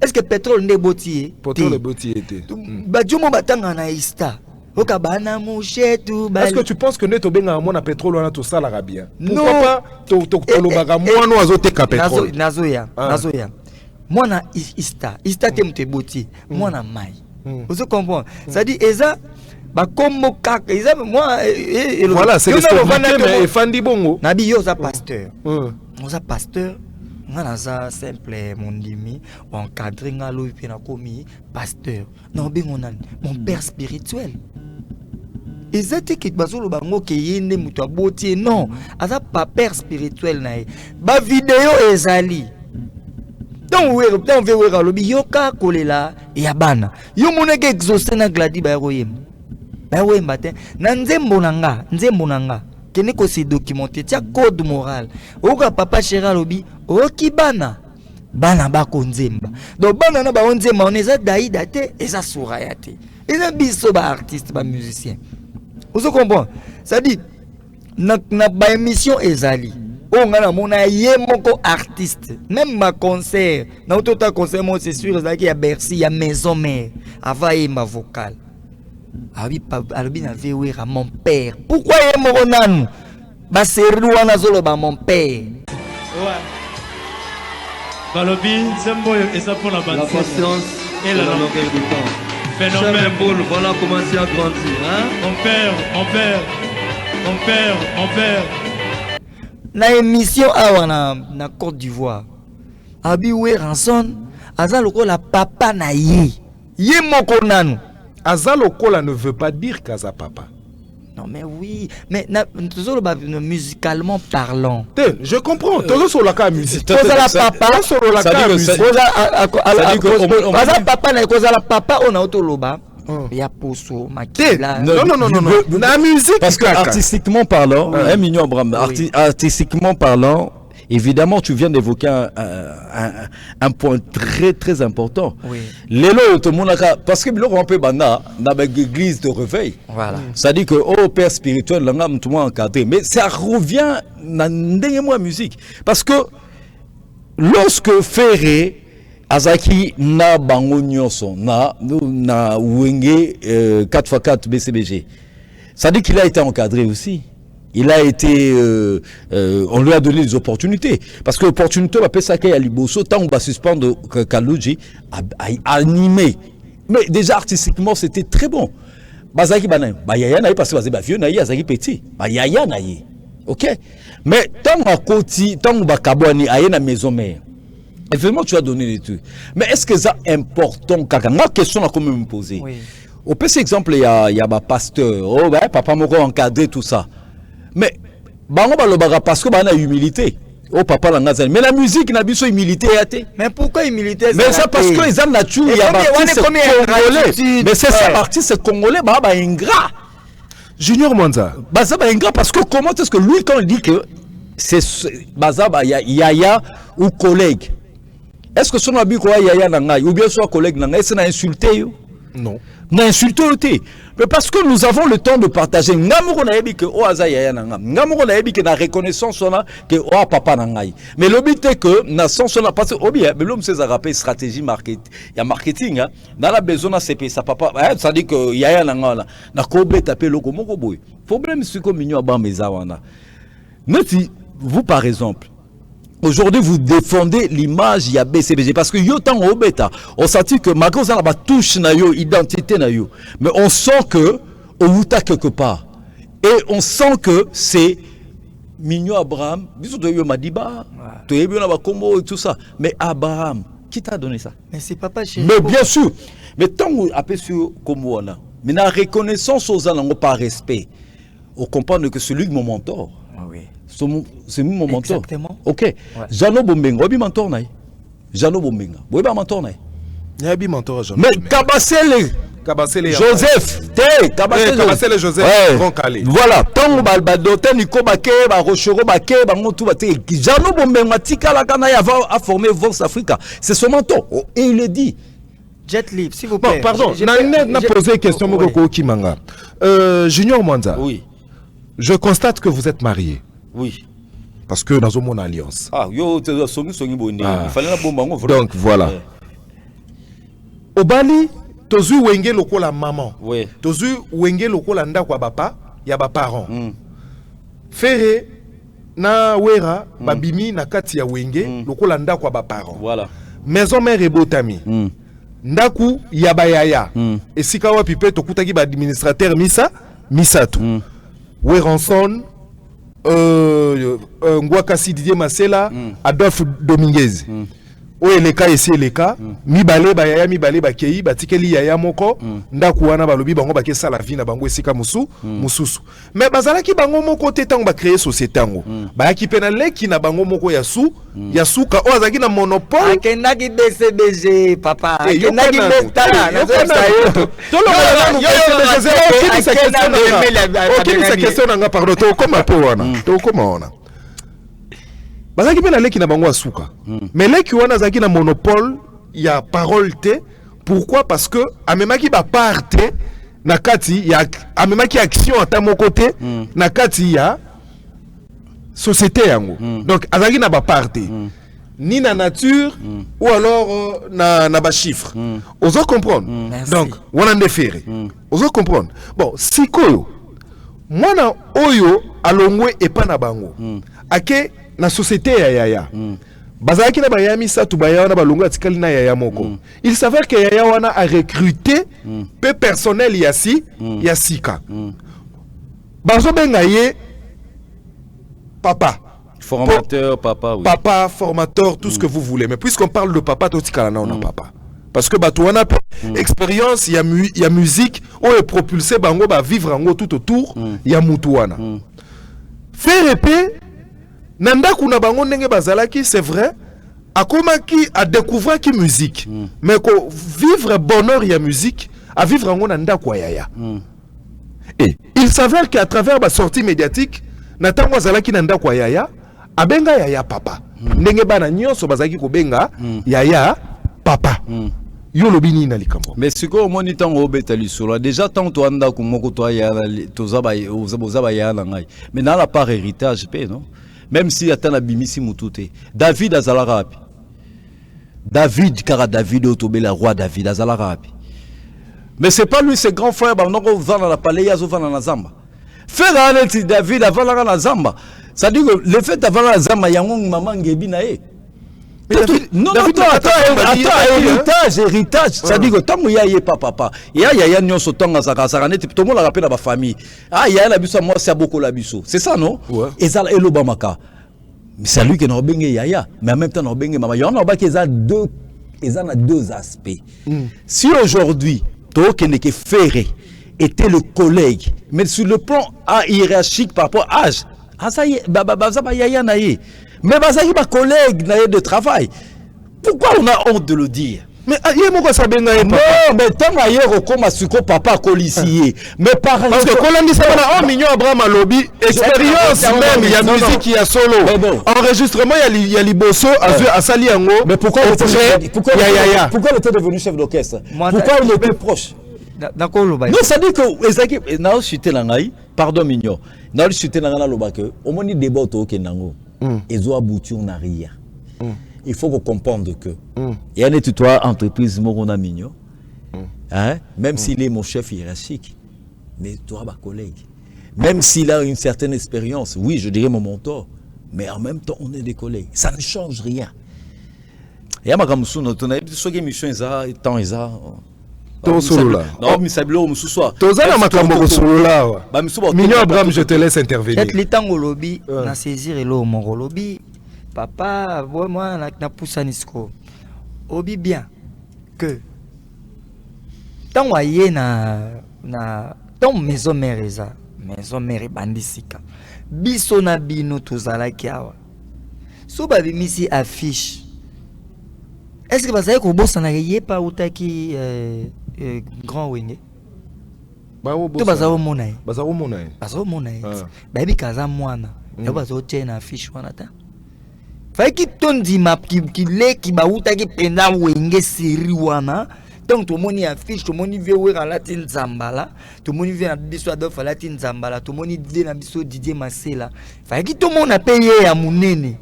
Est-ce que pétrole nde botié? Pétrole botié était. Ba jomo batanga na ista. Est-ce que tu penses que nous avons un pétrole ou tout ça l'arabien? Pourquoi pas tu as moi azoteka pétrole? Nazoya. Moi na ista te mteboti. Moi na mai. Vous comprenez? Ça dit eza ba kombo kaka eza moi voilà, c'est le mais Fandi Bongo. Nabi yo za pasteur. Oza pasteur. Nga za simple mondimi encadré nga lo pe na komi pasteur. Non bengo nani? Mon père spirituel. Ezate ki bazolo bango ke yende muto aboti non, aza pa père spirituel na ye. Ba vidéo ezali. Donc on veut lobi yoka kolela ya bana. Yo moneke exaucé na gladi ba royem. Ba royem matin na nzembo nanga. Kene ko se documenter tia code moral. Oka papa chéri lobi oki bana ba konzemba. Donc bana na ba onzemba on eza Daïda te eza Soraya te. Eza biso ba artiste ba musicien. Vous comprenez? Ça dit na ba émission ezali. On a mona yé moko artiste. Même ma concert, na auto concert moi c'est sûr ça qu'il y a Bercy, il y a Maison Mère. Avaye ma vocale. Albi na vewe mon père. Pourquoi yé moko nanu? Ba seru wana zolo ba mon père. Ouais. Balobi, Zembo et ça pour la patience et la longueur du temps. Phénomène. Voilà comment tu as grandi, hein? Mon père. Na émission awa na Côte d'Ivoire. Abi we ranson, aza lokola papa na ye. Ye moko nanu. Aza lokola ne veut pas dire qu'aza papa. Non mais oui, mais musicalement parlant. Je comprends. Toujours sur la cas musique. Cause la papa, sur la cas musique. Cause la papa na cause la papa on a autoloba. Il y a poso, makila. Non. La musique. Parce que artistiquement parlant, Mignon Abraham, artistiquement parlant, évidemment, tu viens d'évoquer un point très très important. Oui. Lélo, tout le monde a. Parce que on peut bana, dans l'église de réveil. Voilà. Ça dit que, oh, père spirituel, là, tout le monde encadré. Mais ça revient dans la musique. Parce que lorsque Ferré, Azaki na bango nyonso na Wenge 4x4 BCBG. Ça dit qu'il a été encadré aussi. il a été, on lui a donné des opportunités. Parce que l'opportunité, on peut ça qu'il y a Liboso, tant on va suspendre Kalouji, à animer. Mais déjà artistiquement, c'était très bon. Bazaki Bana, Yaya Naï, parce que Bazaki Vieux Naï, Azaki Petit, Yaya Naï. Ok? Mais tant on Koti, tant on va Kabouani, Aïe na maison mère. Effectivement, tu as donné des trucs. Mais est-ce que c'est important? La question a quand même posée. Oui. Au petit exemple, il y a un pasteur, oh, ben, papa m'a encadré tout ça. Mais, parce que a humilité. Oh, papa l'a ngazali. Mais la musique n'a pas humilité. Mais pourquoi humilité? Mais c'est parce que les hommes nature, il y a l'artiste congolais. Mais c'est ça, l'artiste congolais, bah, ingrat. Junior Mwanza. Bah, ça, ingrat, parce que comment est-ce que lui, quand il dit que c'est, bah, ça, yaya ou collègue. Est-ce que son habit quoi yaya nangai ou bien soit collègue nangai, c'est insulté? Non. N'a insulté aussi. Mais parce que nous avons le temps de partager. Ngamoko na yebi que o aza yaya nanga. Ngamoko na yebi que na reconnaissance on a que o papa nangai. Mais le but est que na sens on a passé au bien. Mais l'homme s'est rappelé stratégie marketing. Il y a marketing hein. Dans la besoin na CP sa papa. Ça dit que yaya nanga na kobe taper loko moko boy. Problème c'est comme mignon ba mezawana. Noti vous par exemple. Aujourd'hui, vous défendez l'image ya BCBG parce que yo tant au bêta, on sentit que malgré ça la touche na yo identité na yo, mais on sent que au Wuta quelque part et on sent que c'est Mignon Abraham, biso to yo Madiba, to yebi na ba Kombo et tout ça, mais Abraham, qui t'a donné ça? Mais c'est papa chéri. Mais bien sûr, mais tant on appelle sur Kombo là, mais la reconnaissance aux gens par respect, on comprend que celui de mon mentor. Oui. C'est mon mentor. Exactement. Ok. Ouais. Jano Bombenga, obi mentor naï. Jano Bombenga, obi mentor naï. Yabi mentor Jano. Mais Kabasele Joseph, Kabasele Joseph, Grand Calais. Voilà, tant ba doté Nico Baké, ba Rochero Baké, ba Montou Baté. Jano Bombenga tika la kana ya a formé Vox Africa. C'est son mentor et il le dit. Jet Live, s'il vous plaît. Bon, pardon, n'a posé une question Moko Kimanga. Junior Mwanza. Oui. Je constate que vous êtes marié. Oui. Parce que dans mon alliance. Ah, yo, il fallait la bombe. Donc voilà. Au Bali, tozu wenge loko la maman. Oui. Tozu wenge loko la nda kwa bapa, ya ba parents. Fere na wera babimi na kati ya wenge loko la nda kwa ba parents. Voilà. Maison mère et botami. Ndaku ya bayaya. Et sika wa pipe tokutaki ba administrateur misatu. Weranson, Ngwakasi Didier Masela, Adolphe Dominguez. Oye leka esi leka, mibale bayaya mibale bakei, batikeli yaya moko, ndaku wana balobi bango bake sala vie na bango esika mususu. Mais bazalaki bango moko te tango ba créer société ngo. Bayaki pena leki na bango moko ya suka o azaki na monopole. Akendaki BCBG papa. Akendaki Bestana. Sa question nga pardon to koma po wana. To koma wana. Bazaki pena leki na bango asuka. Mais leki wana zaki na monopole ya parole te. Pourquoi? Parce que amemaki ba parte na kati ya amemaki action ata mon côté na kati ya société yango. Donc azaki na ba parte ni na nature ou alors na ba chiffre. Ozo comprendre. Donc wana ndefere. Ozo comprendre. Bon, sikoyo mwana oyo alongwe epa na bango. Ake na société ya yaya. Bazaki na bayami sa tu bayana balongo atikali na yaya moko. Il s'avère que yaya wana a recruté peu personnel ya sika. Bazo benga ye papa. Formateur, papa, oui. Papa, formateur, tout ce que vous voulez. Mais puisqu'on parle de papa, tout on a papa. Parce que Batouana expérience, il y a musique, on est propulsé, bango ba vivre en tout autour, il y a Moutouana. Faire épée, nanda kuna bango ndenge bazalaki, c'est vrai, a komaki a découvrir qui musique. Mais ko vivre bonheur il y a musique, à vivre en nanda kwa yaya. Et il s'avère qu'à travers la sortie médiatique, natango zalaki nanda kwa yaya, abenga yaya papa. Ndenge bana nyonso bazaki ko benga yaya papa. Yo lobini na likambo. Mais ce que moni tango obetali solo déjà tant to anda ko moko to ya to zaba ya na ngai. Mais dans la part héritage pe non. Même si atana bimisi mutute. David azalarapi. David car David otobela roi David azalarapi. Mais c'est pas lui ses grands frères ba ndoko vana la palais yazo vana na zamba. Faire un David avant la Zamba. Ça dit que le fait avant la Zamba, il y a un maman qui est non, attends, héritage. Ça dit que tant que y a papa, il y a un son temps à Sakasaranete, tout le monde rappelle à ma famille. Ah, il y a la biso, moi, c'est beaucoup la biso. C'est ça, non? Et ça, et l'Obamaka. Mais c'est lui qui n'a pas yaya, mais en même temps, n'a pas maman. Il y en a qui ont deux aspects. Si aujourd'hui, toi qui n'est que Ferré était le collègue, mais sur le plan hiérarchique par rapport à âge, ça y est, mais Bazaki ma collègue de travail. Pourquoi on a honte de le dire? Mais il y a beaucoup de non, mais tant ailleurs comme Asuko papa colisier. Mais par parce que quand on dit ça, on a 1 million Abraham à lobby, expérience même, il y a musique, il y a solo. Enregistrement, il y a Liboso, à Saliango. Mais pourquoi il était devenu chef d'orchestre? Pourquoi il était proche? Non, ça dit que Ezaki, non, je suis Telangaï, pardon, mignon. Non, je suis Telangaï, au moins, il débat au Kenango. Ils ont abouti, on n'a rien. Il faut qu'on comprenne que il y a une entreprise Morona Mignon, même s'il est mon chef hiérarchique, mais toi, ma collègue, même s'il a une certaine expérience, oui, je dirais mon mentor, mais en même temps, on est des collègues. Ça ne change rien. Il y a ma gamme-sou, on a dit que mission est temps, ton solo là. Non, mais ça bloque ce soir. Tozana makambo solo là. Mignon Abraham, je te laisse intervenir. Peut-être les temps au lobby, na saisir et l'eau mon lobby. Papa, moi na poussa nisko. Obi bien que tant waye na ton maison mère eza, maison mère bandisika. Biso na bino tozala kiawa. So ba bimisi affiche. Est-ce que vous savez que vous avez pas outaki grand wing? Tu vas avoir mon œil. Vas avoir mon œil. Vas avoir mon œil. Baby kaza moana. Tu vas avoir tiens affiche wanata. Fait que ton dit map qui lé qui ba outaki penda wing série wana. Donc tout le monde affiche, tout le monde veut voir la tin zambala, tout le monde veut na biso adofa la tin zambala, tout le monde veut na biso Didier Masela. Fait que tout le monde a payé à munene.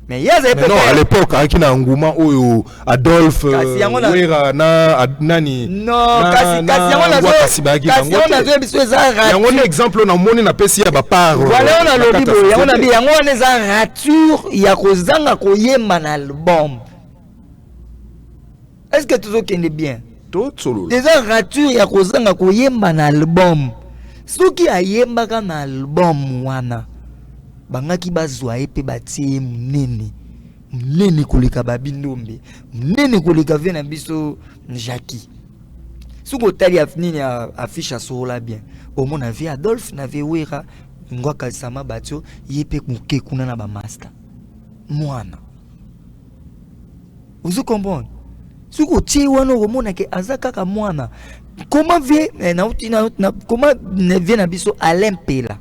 Mais non, à l'époque, avec Ngouma ou Adolphe, Nani. Non, kasi un exemple, on a na pesi ya bapar. Voilà, on a lobby, on a dit, on a des rature, il y a kozanga koyemba na album. Est-ce que tout est bien? Tout solo. Des rature, il y a kozanga koyemba na album. Ce qui a yemba na album wana. Bangaki bazwa epe batie munene koleka babindombe munene koleka vena biso Jackie suko tali afnini affiche asola bien au mon avis Adolphe n'avait wera ngwa kalsama batio yepe kuke kuna na ba master mwana vous comprenez suko tie wana au mon ke azaka ka mwana comment vient comment vient na biso Alain Pela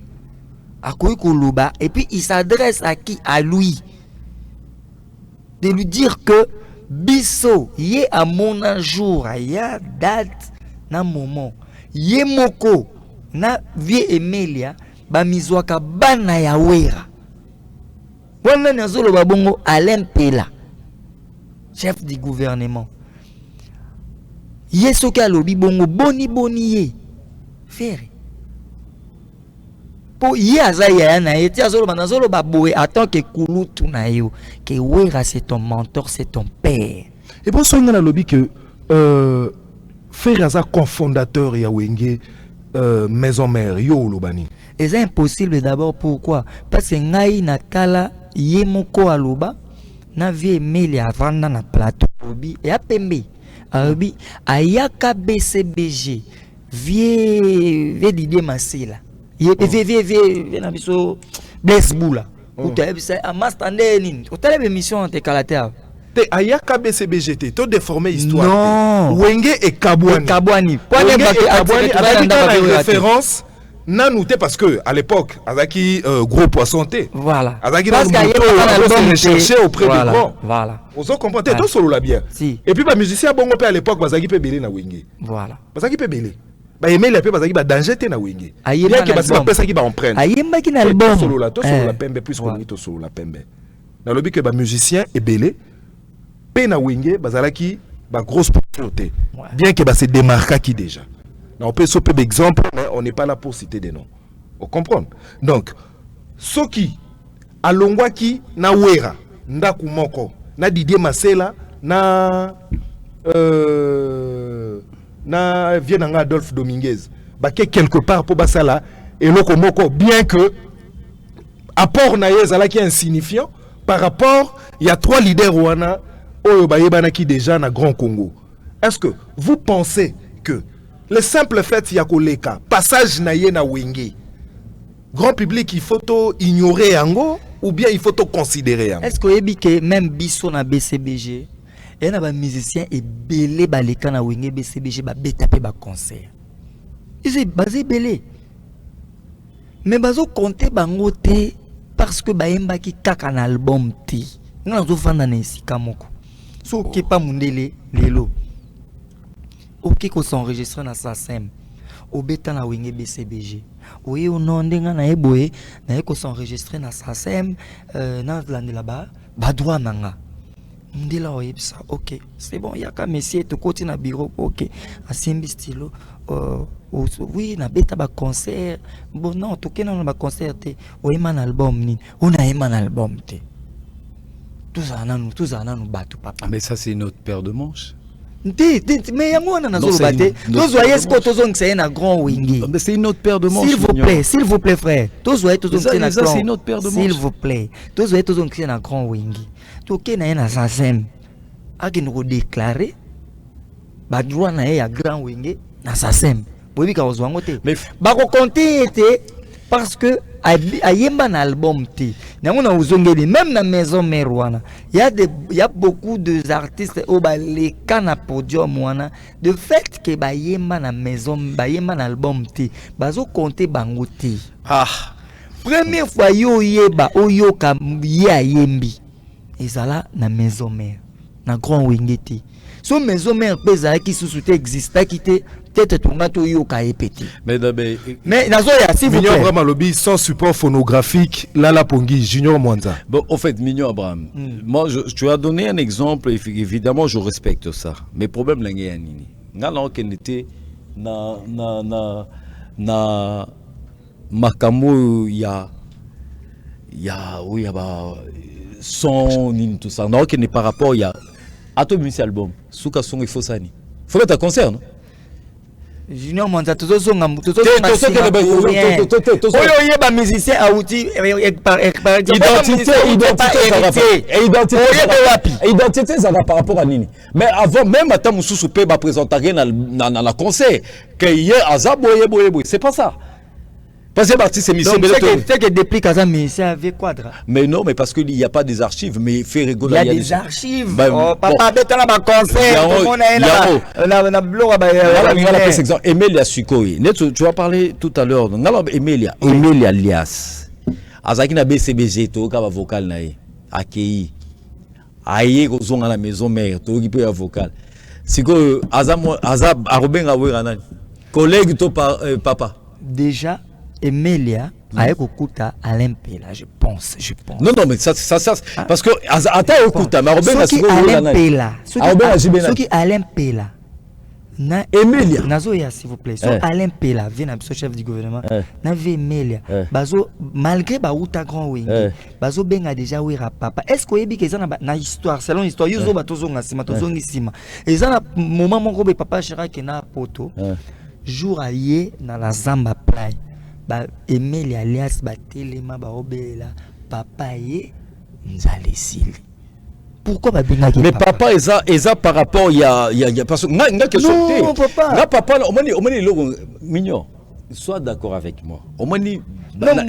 et puis il s'adresse à qui? À lui. De lui dire que biso, yé à mon jour, y a date, na moment. Yé moko, na vie Emilia, ba mizwaka bana ya wera. Wana nazolo babongo Alain Pela, chef du gouvernement. Yé soka lobi bongo boni ye. Faire. Pour y azaya na eti azolo banazolo baboé attends que kulutu na yo que wera c'est ton mentor, c'est ton père. Et bon soinga na lobby que Ferraza cofondateur ya wenge maison mère yo lobani. Et c'est impossible d'abord pourquoi? Parce que ngai natala yemoko aloba na vie meli avanda na plateau lobby et apembe abi ayaka BCBG vie Didier Masela. Vie na biso Blaise Boula. Ou tu as vu ça à Mastandeni. Ou tu as l'émission en Tekalatea. Te ayaka BCBGT, to déformé histoire. Non. Wenge et Kabouani. Kabouani. Wenge et Kabouani avec une référence nanouté parce que à l'époque Azaki gros poisson té. Voilà. Azaki dans le recherché auprès des grands. Voilà. On s'en comprend tout solo la bien. Si. Et puis ba musicien bongo pe à l'époque Bazaki pe belé na Wenge. Voilà. Bazaki pe belé. Ba aimer la pe Bazaki ba danger té na Wenge. Bien que Bazaki ba qui ba empreinte. Ayemba ki na album. Solo la pembe plus qu'on to solo la pembe. Dans le but que ba musicien est belé. Pe na Wenge bazalaki ba grosse popularité. Bien que ba se démarque qui déjà. On peut sauver d'exemples, mais on n'est pas là pour citer des noms. Vous comprenez? Donc, Soki, Alongwaki, na Wera, Ndaku Moko, na Didier Masela, na Vienanga Adolphe Dominguez, baké quelque part pour Basala, et Loko Moko, bien que, apport na Yezala qui est insignifiant, par rapport, il y a 3 leaders Rwanda, qui déjà na Grand Congo. Est-ce que vous pensez que le simple fait qu'il y a koleka, passage na ye na Wenge, grand public, il faut ignorer Yango ou bien il faut considérer Yango? Est-ce que même Bisso na BCBG, il y a des musiciens et belé baleka na Wenge BCBG ba betape ba concert. Ils sont basés belé. Mais bazo compter bango te parce que ba yemba ki kaka na album te. Nga zo fanda na esika moko. So ke pa mundele lelo. Ok ko s'enregistrer na SACEM. Obeta na Wenge BCBG. Oui ou non ndenga na eboye na ko s'enregistrer na SACEM na lande là-bas ba droit nanga. Ndela oyebisa. OK, c'est bon, yaka monsieur to koti na bureau. OK. Asimbi stylo oui na beta ba concert. Bon non, to kena na ba concert te. Oyema na album ni. Ona yema na album te. Tout ça nous batu papa. Mais ça c'est notre paire de manches. Mais yango na nazo baté. Tous voyez ce que tous c'est un grand wingi. Mais c'est une autre paire de manches. S'il vous plaît frère. Tous voyez tous c'est un grand. C'est une autre paire de manches. S'il vous plaît. Tous voyez tous c'est un grand wingi. To kena na SACEM. A qui nous déclarer ba droit na ya grand wingi na SACEM. Bobi ka ozwango te. Mais ba ko compter était parce que ayemba na album te nango na uzongeli même na maison mère wana il y a beaucoup de artistes au les kana podium wana de fait que bayemba na maison bayemba na album te bazo compter bango te première fois yo yeba oyoka ye ayembi ezala na maison mère na grand wingeti so maison mère pesa qui sous exista qui te peut-être tomato yoka epeti mais nazoya si vous Mignon Abraham Alobi sans support phonographique Lala Pongi Junior Mwanza. Bon au fait Mignon Abraham moi tu as donné un exemple évidemment je respecte ça mais problème l'engé ya nini ngala okendete na makambo ya oui ya ba son nini tout ça non n'est par rapport ya ato music album suka songo ifo sani faut mettre un concert non Junior Mwanza tozozonga oyo yeba musicien auti identité ça va par rapport à nini mais avant même ata mususu pe ba présenter na concert que hier azaboye boye c'est pas ça. Parce que c'est que depuis Kazan c'est avec Quadra. Mais non, mais parce qu'il n'y a pas des archives, mais fait rigoler. Il y a des archives. Papa bête là concert, Emilia Sukoi. Tu as parlé tout à l'heure. Emilia alias. Azaki na BCBG to ka vocal na ye. Akei. Aye ko zonga la maison mère to ki pe vocal. Siko azab arobenga wera nani. Collègue to papa. Déjà Emilia avec Okuta Alain Pela, je pense. Non, mais ça parce que attends Okuta, mais Alain Pela. Alain Pela. Na Emilia. Nazoya s'il vous plaît. So Alain Pela vient à chef du gouvernement. Na ve Emilia. Bazo malgré ba uta grand wing. Bazo benga déjà wera papa. Est-ce que yebi que na histoire selon histoire yuzo batozonga sima tozongi sima. Ezana moment moko be papa Chirac na poto. Jour allié dans la Zamba play. Ba Emilia alias ba telema ba obela papa ye nzale sili. Pourquoi ba benga mais papa eza par rapport il y a parce que nga que sorti. Nga papa omoni logo mignon. Sois d'accord avec moi. Omoni la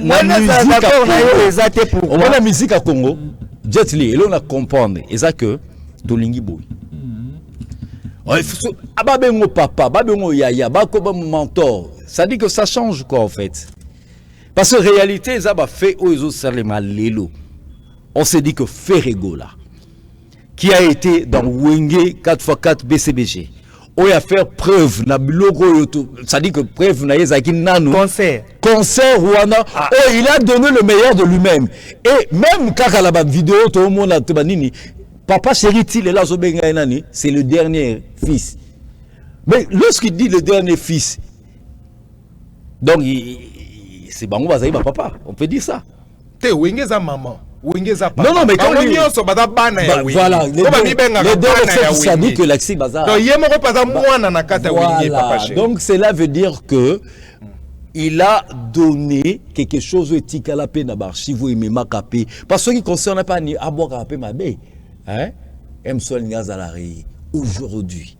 musique à Congo. Jet Li et là on a comprendre eza que tolingi boy. Babengo papa, babengo yaya, bakoba mentor. Ça dit que ça change quoi en fait. Parce que réalité, ça va faire aux Salema Lelo. On s'est dit que Ferrego là, qui a été dans Wenge 4x4 BCBG, on a fait preuve na logo ça dit que preuve na yezaki nanu concert Rwanda il a donné le meilleur de lui-même et même quand la vidéo tout le monde a tebanini papa chéri il est là c'est le dernier fils mais lorsqu'il dit le dernier fils donc c'est bango bazali ba papa, on peut dire ça. Te wengeza maman. Wengeza papa. Non, mais quand on y so bada bana ya wenge. Voilà, les deux ça dit que l'axi bazar. Donc yemo ko paza mwana na kata wenge papa chéri. Donc cela veut dire que il a donné quelque chose éthique à la peine à l'archive ou il m'a capé. Parce qu'il ne concerne pas ni à boire capé ma bé. Hein? M'sol Niazalari aujourd'hui.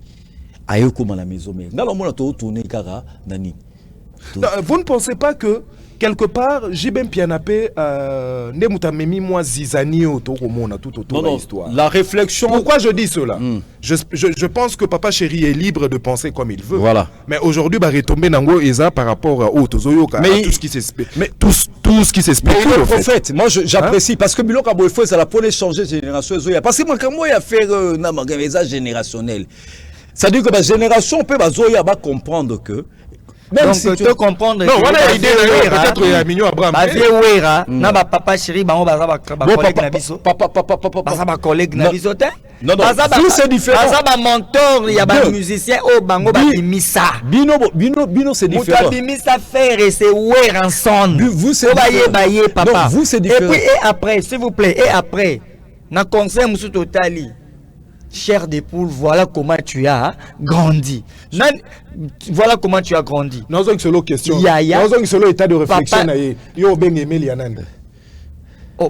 Ayo comme à la maison mais dans le monde on tourné kara nani. Vous ne pensez pas que quelque part Jibem Pianapé ne mutamemi moi zizani autour au monde tout autour de l'histoire. La réflexion. Pourquoi je dis cela? Je pense que Papa Chéri est libre de penser comme il veut. Voilà. Mais aujourd'hui bah retomber nango eza par rapport au Tozoyoka, à tout ce qui s'explique. Mais tout ce qui s'explique. Mais le prophète, moi j'apprécie parce que Biloko Aboyfo ça la pour changer génération Zoya. Parce que moi quand moi il y a faire un générationnel. Ça dit que la génération peut Zoya va comprendre que même donc, si tu peux comprendre. Non, voilà l'idée peut-être il y a Mignon Abraham. Ba vieux wera, na ba papa chéri bango baza ba collègue na biso. Baza ba collègue na biso te. Non, c'est différent. Baza ba mentor, il y a ba musicien au bango ba bimisa. Bino c'est différent. Muta bimisa faire et c'est wera ensemble. Vous c'est baye papa. Non, vous c'est différent. Et puis et après, s'il vous plaît, et après, na concert musu totali. Cher des poules, voilà comment tu as grandi. Voilà comment tu as grandi. Nous avons une seule question. Nous avons une seule état de réflexion.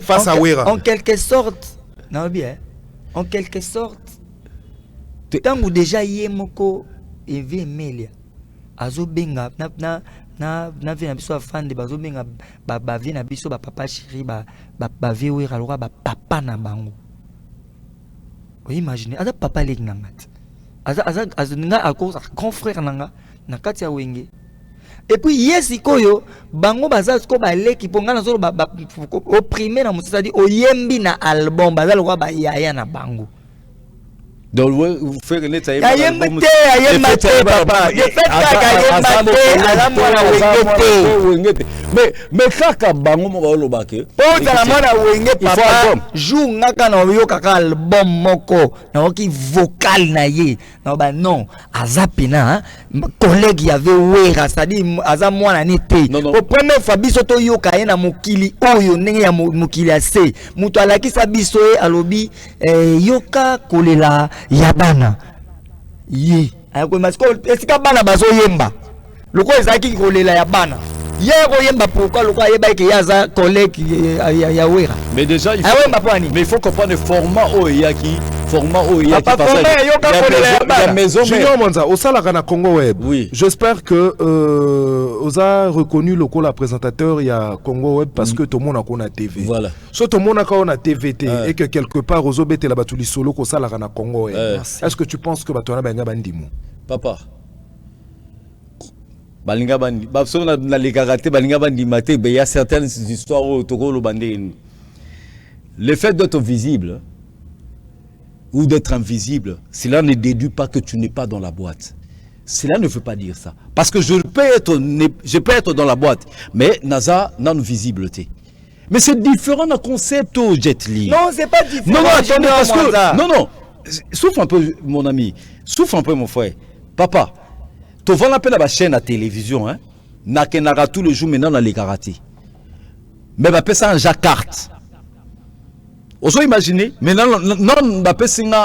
Face à Wera. En quelque sorte, non bien. En quelque sorte, tant que déjà yemoko evi Emelia, azo benga na vina biso fan de bazo benga ba vina biso ba papa chéri ba vie Wera lora ba papa na bango. Vous imaginez, Aza papa leg nangat. Aza nga akos grand frère nanga na kati ya wenge. Et puis yes ikoyo bango baza ko ba leki ponga na zolo ba opprimer na musasa di oyembi na album baza lokwa ba yaya na bango. Donc vous faites une état papa. Mais kaka bango mo ba lobake. Po za mwana wenge papa joue ngaka na yo kaka album moko na oki vocal na ye. Na ba non azapina collègue y avait Wera c'est-à-dire aza mwana ni te. Au premier fois biso to yo ka na mokili oyo ndenge ya mokili ase. Muto alakisa biso e alobi yoka kolela yabana ye ayako masko esika bana bazo yemba loko ezaki kolela ya bana ye ko yemba pourquoi loko ayeba ke yaza collègue ya Wera mais déjà il faut comprendre le format oyaki la maison Junior Monza au Salaka na Congo Web. Oui. J'espère que osa reconnu le la présentateur il y a Congo Web parce que tout le monde a qu'on a TV. Voilà. So tout le monde a qu'on a TVT et que quelque part aux obété la batuli solo ko Salaka na Congo Web. Est-ce que tu penses que batona benga bandimo? Papa. Balinga bandi babso na lekarate balinga bandi maté il y a certaines histoires au Tokolo bandé. Le fait d'être visible ou d'être invisible, cela ne déduit pas que tu n'es pas dans la boîte. Cela ne veut pas dire ça. Parce que je peux être dans la boîte, mais Naza n'a une visibilité. Mais c'est différent d'un concept au Jet Li. Non, c'est pas différent. Non, attendez, parce que... Non. Souffle un peu, mon ami. Souffle un peu, mon frère. Papa, tu vas l'appeler la chaîne à télévision, hein. Nakenara tous les jours maintenant dans les karatés. Mais va faire ça en jacquarte. Vous imaginez, maintenant, non, on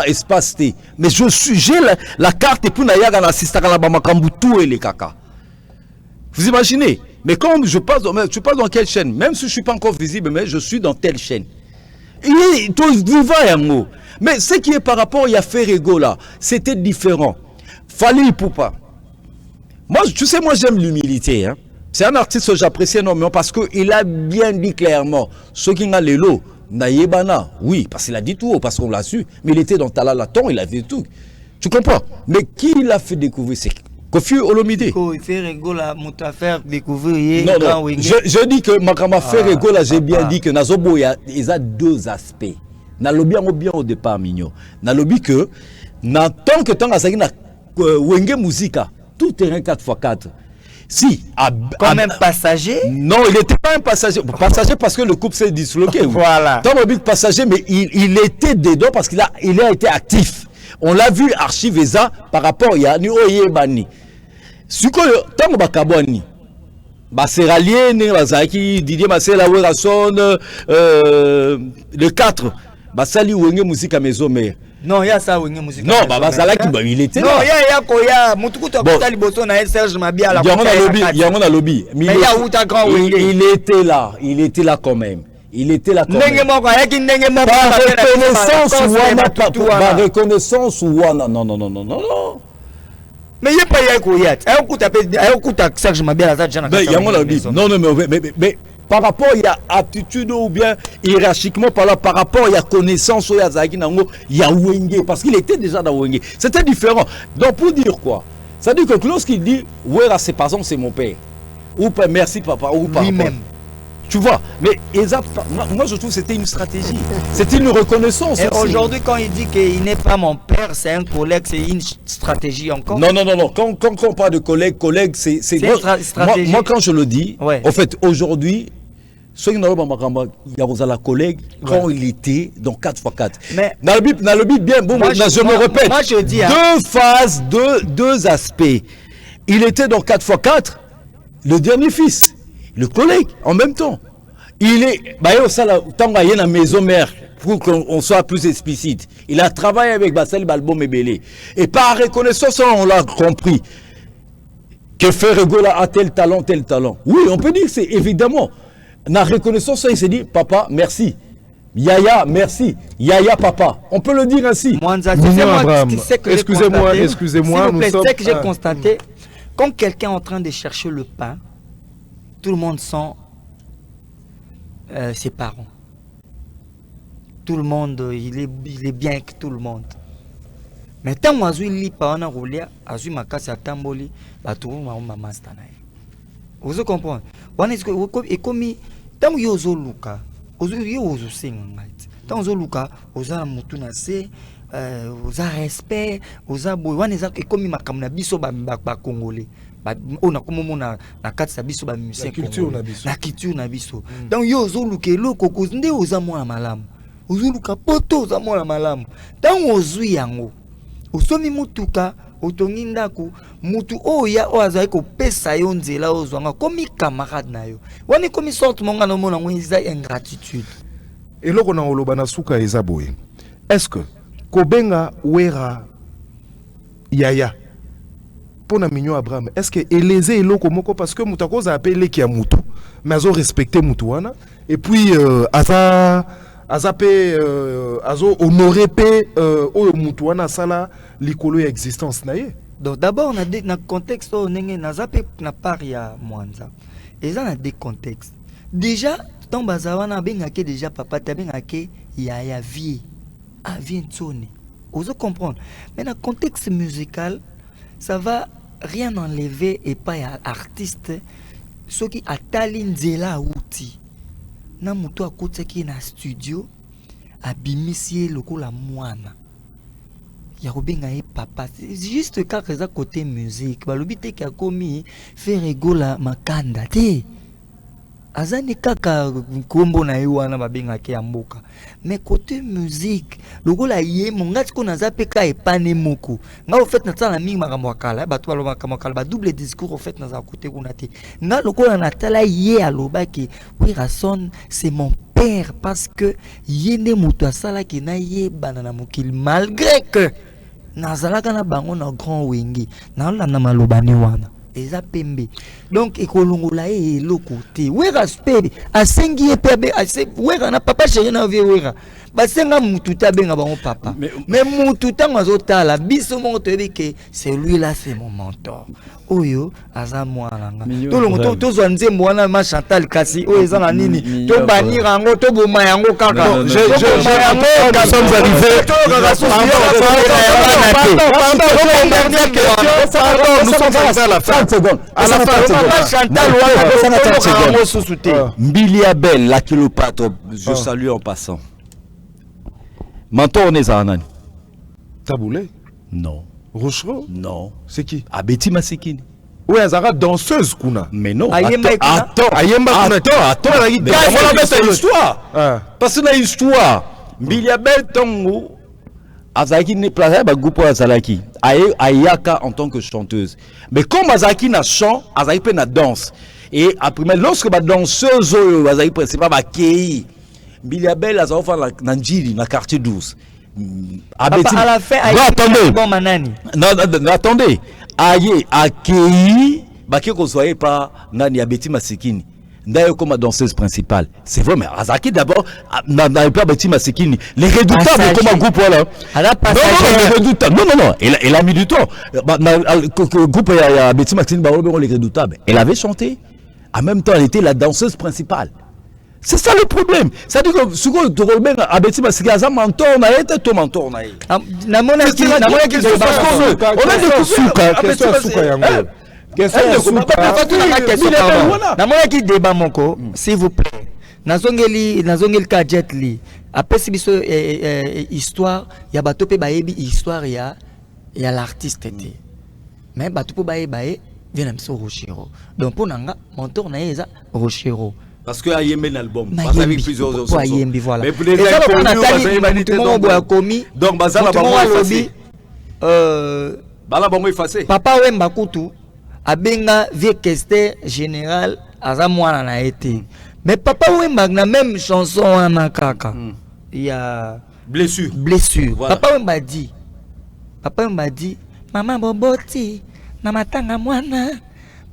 espace T. Mais j'ai la carte et puis on a l'assistant à la Bamakambutu et les caca. Vous imaginez? Mais comme je passe dans quelle chaîne? Même si je ne suis pas encore visible, mais je suis dans telle chaîne. Et tout va en haut. Mais ce qui est par rapport à Ferrego là, c'était différent. Fallait pour pas. Moi, tu sais, moi j'aime l'humilité. Hein? C'est un artiste que j'apprécie énormément parce qu'il a bien dit clairement ce qui a les lots. Naïebana, oui, parce qu'il a dit tout, parce qu'on l'a su, mais il était dans Talalaton, il a vu tout. Tu comprends? Mais qui l'a fait découvrir? C'est Kofi Olomide. Il fait rigoler, mon faire découvrir. Non, je dis que Makama fait rigoler, j'ai bien dit que Nazobo, il a deux aspects. Nalobi a bien au départ, mignon. Nalobi que, en tant que temps, il y a Wenge Musica, tout terrain 4x4. Si, comme un passager? Non, il n'était pas un passager. Passager parce que le couple s'est disloqué. Voilà. Tant que passager, mais il était dedans parce qu'il a été actif. On l'a vu archiver ça par rapport à Yanni Oyebani. Si tant que Bakabouani, Serralien, Didier Marcel, Werrason, le 4, Sali Wenge musique à maison mère. Non, il y a ça Wenge musique. Non, il était là. Non, il y a Mutukutu Akota Liboso na Serge Mabia la. Il y a un lobby. Mais il y a Outa Grand Wenge. Il était là quand même. Il était là quand même. Par reconnaissance ou non. Mais il n'y a pas Serge Mabia mais par rapport il y a aptitude ou bien hiérarchiquement par rapport il y a connaissance il y a Wenge parce qu'il était déjà dans Wenge. C'était différent. Donc pour dire quoi? Ça veut dire que lorsqu'il dit Wera c'est par exemple c'est mon père ou pas merci papa ou pas lui-même. Tu vois, mais moi je trouve que c'était une stratégie, c'était une reconnaissance. Et aujourd'hui, quand il dit qu'il n'est pas mon père, c'est un collègue, c'est une stratégie encore. Non. Quand on parle de collègue, c'est une stratégie. Moi, quand je le dis, ouais. En fait, aujourd'hui, il y a la collègue quand il était dans 4x4. Mais dans le but bien, bon, je me répète, moi, je dis, deux phases, deux aspects. Il était dans 4x4, le dernier fils. Le collègue, en même temps, il est, tant qu'il y a une maison mère, pour qu'on soit plus explicite, il a travaillé avec Bassel Balbo Mebele. Et par reconnaissance, on l'a compris, que Ferregola a tel talent. Oui, on peut dire que c'est évidemment, la reconnaissance, il s'est dit, papa, merci. Yaya, merci. Yaya, papa. On peut le dire ainsi. Mwanza, excusez-moi. S'il vous plaît, c'est que j'ai constaté, quand quelqu'un est en train de chercher le pain, tout le monde sent ses parents. Tout le monde, il est bien avec tout le monde. Mais tant que il lit pas, on a roulé, azu makasi atamboli, batu maman stanaï. Vous comprenez? Et comme tant que yozo luka, yozo singa. Tant que yozo luka, oza mutu na se, oza respect, oza boy. Waneza et comme makamna biso ba congolais. On a comme na kati sa biso ba musicien la culture na biso donc yo zoluka eloko kozinde oza mwana malamu ozoluka poto oza mwana malamu donc ozwi yango osomi mutuka otongi ndako mutu oya oazali kopesa yo nzela ozwanga komi camarade na yo wani komi sorte monga na mona ngo eza ingratitude eloko na oloba na suka eza boye est-ce que kobenga Wera Yaya pour Mignon Abraham, est-ce que élésé eloko moko parce que mutako za appelé qui a mutu mais azo respecté mutuana et puis azo honoré pe o mutuana sala likolo ya existence na ye. Donc d'abord on a des contexte nenge na zape na part ya Mwanza. Et ça na des contextes. Déjà tant bazawana bengake déjà papa tabengake ya vie. Ah vient sonner. Oso comprendre. Mais dans contexte musical ça va rien enlever et pas à artiste ceux qui atali nzela outi na muto akotsa ki na studio abimisie lokola mwana ya kobenga ye papa juste car ça côté musique balobi te ki akomi faire rigola makanda te azani kaka kombo na wana babenga ke ya mboka mais côté musique lokola ye mongati ko naza peka epane moko nga au fait na tsala mingi makambo akala bato baloba makambo ba double discours au fait naza côté kuna te nga lokola na tala ye aloba ki Werrason c'est mon père parce que ye ne mutu asala ki na ye banana mokili malgré que nazalaka na bango na grand wengi na landa maloba ni wana eza pembe donc ekolongola e lo côté Wera spebe asengi epebe Wera na papa chéri na vie Wera basenga mutu tabenga bango papa mais mutu tango azotala biso mongo toyebi ke celui-là c'est mon mentor oyo aza mwana nga tolongo tozwa nzembo wana ma Chantal kasi oyo eza na nini to banira yango to boma yango kaka nous sommes arrivés à la fin Mbili Abel la kilopatre je salue en passant Mentor on est à Anani Taboulé non Rochereau non c'est qui Abeti Masekini oui Azara danseuse kuna mais non attends c'est l'histoire parce que c'est l'histoire Mbili Abel Tongo Azaki n'est pas un groupe Azalaki Ayaka en tant que chanteuse mais comme Azaki na chant Azaki peut na danse Et après, mais lorsque la danseuse, le principal, va accueillir, Biliabel, elle a fait dans Njili, dans le quartier 12. À la fin, non, attendez. Aïe, accueilli, qui qu'on soit pas Nani Abeti Masekini. D'ailleurs, comme danseuse principale. C'est vrai, mais Azaki d'abord, n'a pas Abeti Masekini. Les redoutables, comme un groupe, voilà. Les redoutables. Non. Elle a mis du temps. Le groupe Abeti Masekini, les redoutables. Elle avait chanté. En même temps, elle était la danseuse principale. C'est ça le problème. C'est-à-dire que ce que tu remets à Betty Massika, ça mentor, on a été tout mentor. On a débat moko, s'il vous plaît. Nazongeli ka jet li. Après si biso histoire, ya bato pe baebi histoire ya l'artiste té. Mais bato pe bae vient mso Rochero. Donc pour nanga mentor na eza Rochero. Parce qu'il y a un album, avec plusieurs autres chansons. Voilà. Mais pour les donc Bazala Bango effacé. Papa Wemba Kutu abenga vie question général azamwana na été. Mais Papa Wemba na même chanson en kaka. Il y a blessure. Voilà. Papa Wemba dit maman boboti na matanga mwana.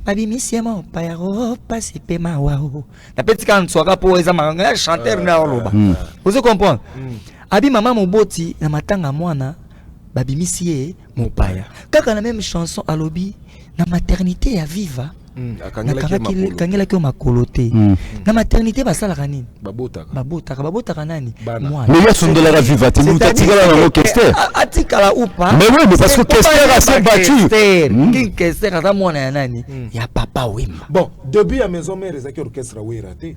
Babi misiemo payaro pasi pema wao. Na petit quand soka po eza manga chanteur na oloba. Vous comprenez? Abi mama moboti na matanga mwana babi misie mopaya. Kaka na même chanson alobi na maternité ya viva. Kangela ki makolote. Na maternité basalaka nini? Babotaka nani? Moi. Mais son de la viva, tu nous t'atigala dans l'orchestre. Atikala ou pas? Mais oui, mais parce que Kester a s'est battu. King Kester a mwana ya nani? Ya Papa Wemba. Bon, début à maison mère ezaki orchestre Wera té.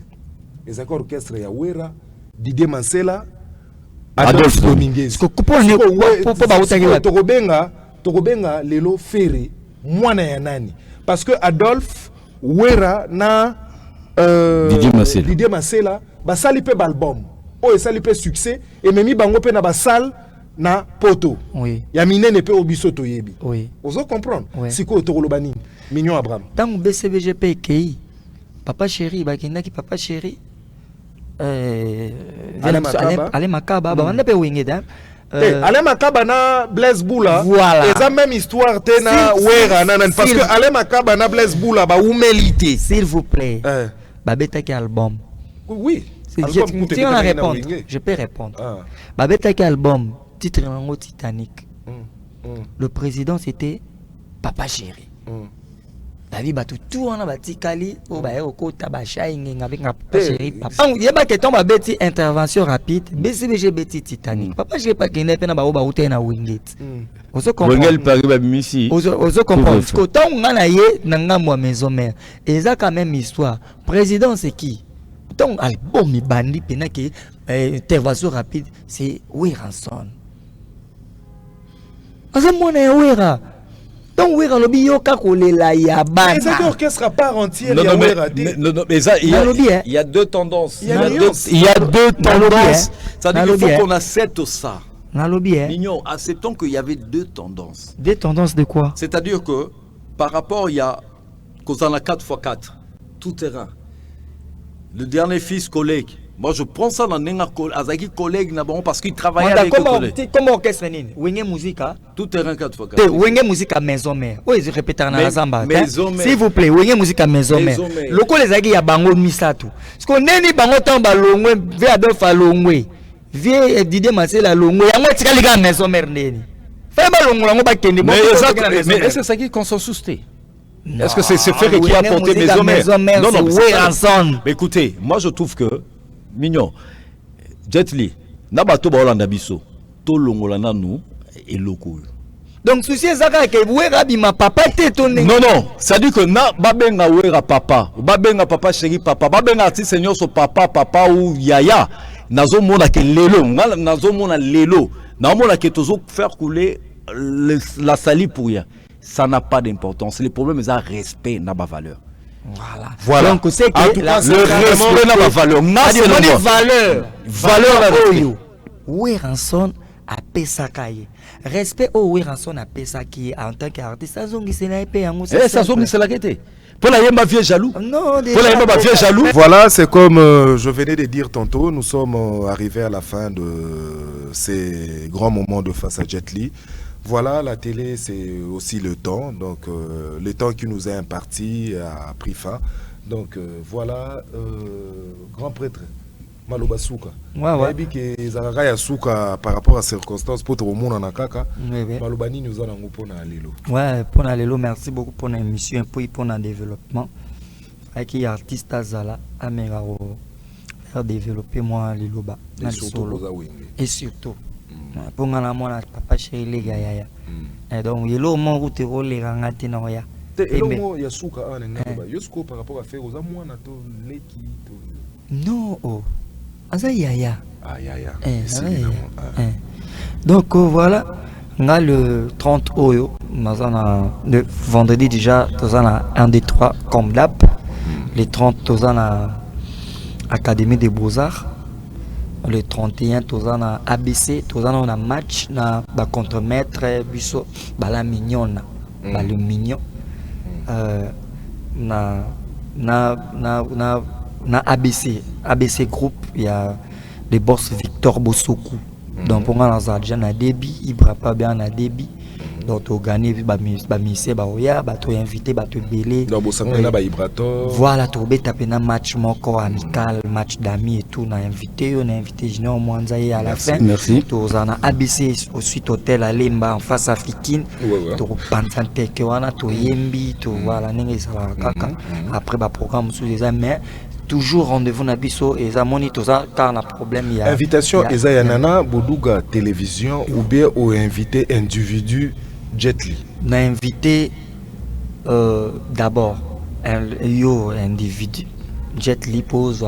Ezaki orchestre ya Wera, Didier Mansela, Adolphe Dominguez. Tokobenga lelo Ferry mwana ya nani? Parce que Adolphe Wera na Didier Massela basali pe album o esali pe succès et memi bango pe na basal na poto. Oui. Ya minene pe obiso to yebi. Oui. Ozo comprendre? Oui. Siko tokoloba nini? Mignon Abraham. Tant BCBGP kei Papa Chéri bakenda ki Papa Chéri Ale Makaba ba wanda pe wingeda. Alain Makaba na Blaise Boula. Voilà. Et ça même histoire tena Wera nanan parce que Alain Makaba na Blaise Boula ba humilité. S'il vous plaît. Babeta ki album. Oui. Je peux répondre. Babeta ki album titre nango Titanic. Le président c'était Papa Chéri. David batu tout on a bati kali o ba eko tabasha inga avec Papa Chéri papa. Yeba que tomba beti intervention rapide BCBG beti Titanic. Papa Chéri pas gagner pe na ba ba ute na Wingate. Ozo comprendre. Wingate pari ba misi. Ozo comprendre. Ko tant ngana ye nanga moi maison mère. Et ça quand même histoire. Président c'est qui? Donc album mi bandi pena que intervention rapide c'est Weranson. Ozo mona Wera. Donc Wera lobi yoka kolela ya bana. Mais c'est orchestre à part entière. Non, mais ça, il y a deux tendances. Il y a deux tendances. C'est-à-dire qu'il faut qu'on accepte ça. Mignon, acceptons qu'il y avait deux tendances. Des tendances de quoi? C'est-à-dire que par rapport, il y a qu'on en a 4x4, tout terrain. Le dernier fils collègue. Moi, je prends ça dans un collègue parce qu'il travaillait avec le collègue. Comment orchestre nini? Wenge musique. Tout terrain 4x4. Wenge musique à maison mère. Oui, je répète dans la zamba. S'il vous plaît, Wenge musique à maison mère. Le collègue zagi ya bango misatu. Parce qu'on neni bango tamba longwe, vie Adolphe longwe. Vie Didier Massela longwe. Yango tika liga maison mère neni. Fais ba longwe lango ba kende. Mais est-ce que c'est qui consensus té? Est-ce que c'est Ferry qui a porté maison mère? Non, non, mais écoutez, moi je trouve que Mignon, Jet Li, Nabato Baolanda Biso, Tolongolana nous et locaux. Donc, souci Zaka que Wera bima papa tétonné. Non, ça dit que na babenga Wera papa, babenga papa chéri papa, babenga artiste seigneur so papa ou yaya, nazo mona ke lelo, nazo mona lelo, na mona ke tozo faire couler la sali pour rien. Ça n'a pas d'importance. Le problème c'est un respect n'a pas valeur. Voilà. Donc c'est que le respect n'a pas valeur. Valeur. Weranson a pesakaye. Respect au Weranson a pesaki en tant qu'artiste. Ça zongi c'est la épée en ça zongi c'est la quête. Pour la Yemba vieux jaloux. Non, pour la Yemba vieux jaloux. Voilà, c'est comme je venais de dire tantôt, nous sommes arrivés à la fin de ces grands moments de face à Jet Li. Voilà, la télé, c'est aussi le temps. Donc, le temps qui nous est imparti a pris fin. Donc, voilà, grand prêtre, Maloba Souka. Ouais. Et Zaraya Souka, par rapport à ces circonstances, pour tout le monde en Akaka, Malobani nous en a pour Lelo. Ouais, pour Lelo, merci beaucoup pour l'émission et pour le développement. Avec les artistes Azala, Amérao, faire développer moi Lelo. Et surtout, pour la moi, papa chéri les gars. Et donc, il y a mon route les rangati noya. Et là, il y a Souka, Yosko par rapport à faire aux amours, non, oh. Yaya. Donc voilà, on a le 30 Oyo, le vendredi déjà, on a 1 des 3 comme d'hab. Les 30, on a Académie des Beaux-Arts. Le 31, on a ABC, on a match contre Maître Busso, la mignonne, le mignon. Na ABC Group, il y a le boss Victor Bosoku. Donc pour moi, on a déjà un débit, il ne pas bien un débit. Donc tu gagnes, tu invité, tu belé. Voilà, tu as tapé un match amical, match d'amis et tout. On a invité Junior Mwanzaye à la fin. Merci. Tu as ABC ensuite hôtel à Lemba en face africaine. Tu as Pansante Kewana, tu Yembi, tu voilà, après le programme sous les mais toujours rendez-vous na biso et ça monitosa car na problème il y a invitation Ezayanana Boduga télévision ou bien au invité individu Jet Li. Na invité d'abord un individu Jet Li pose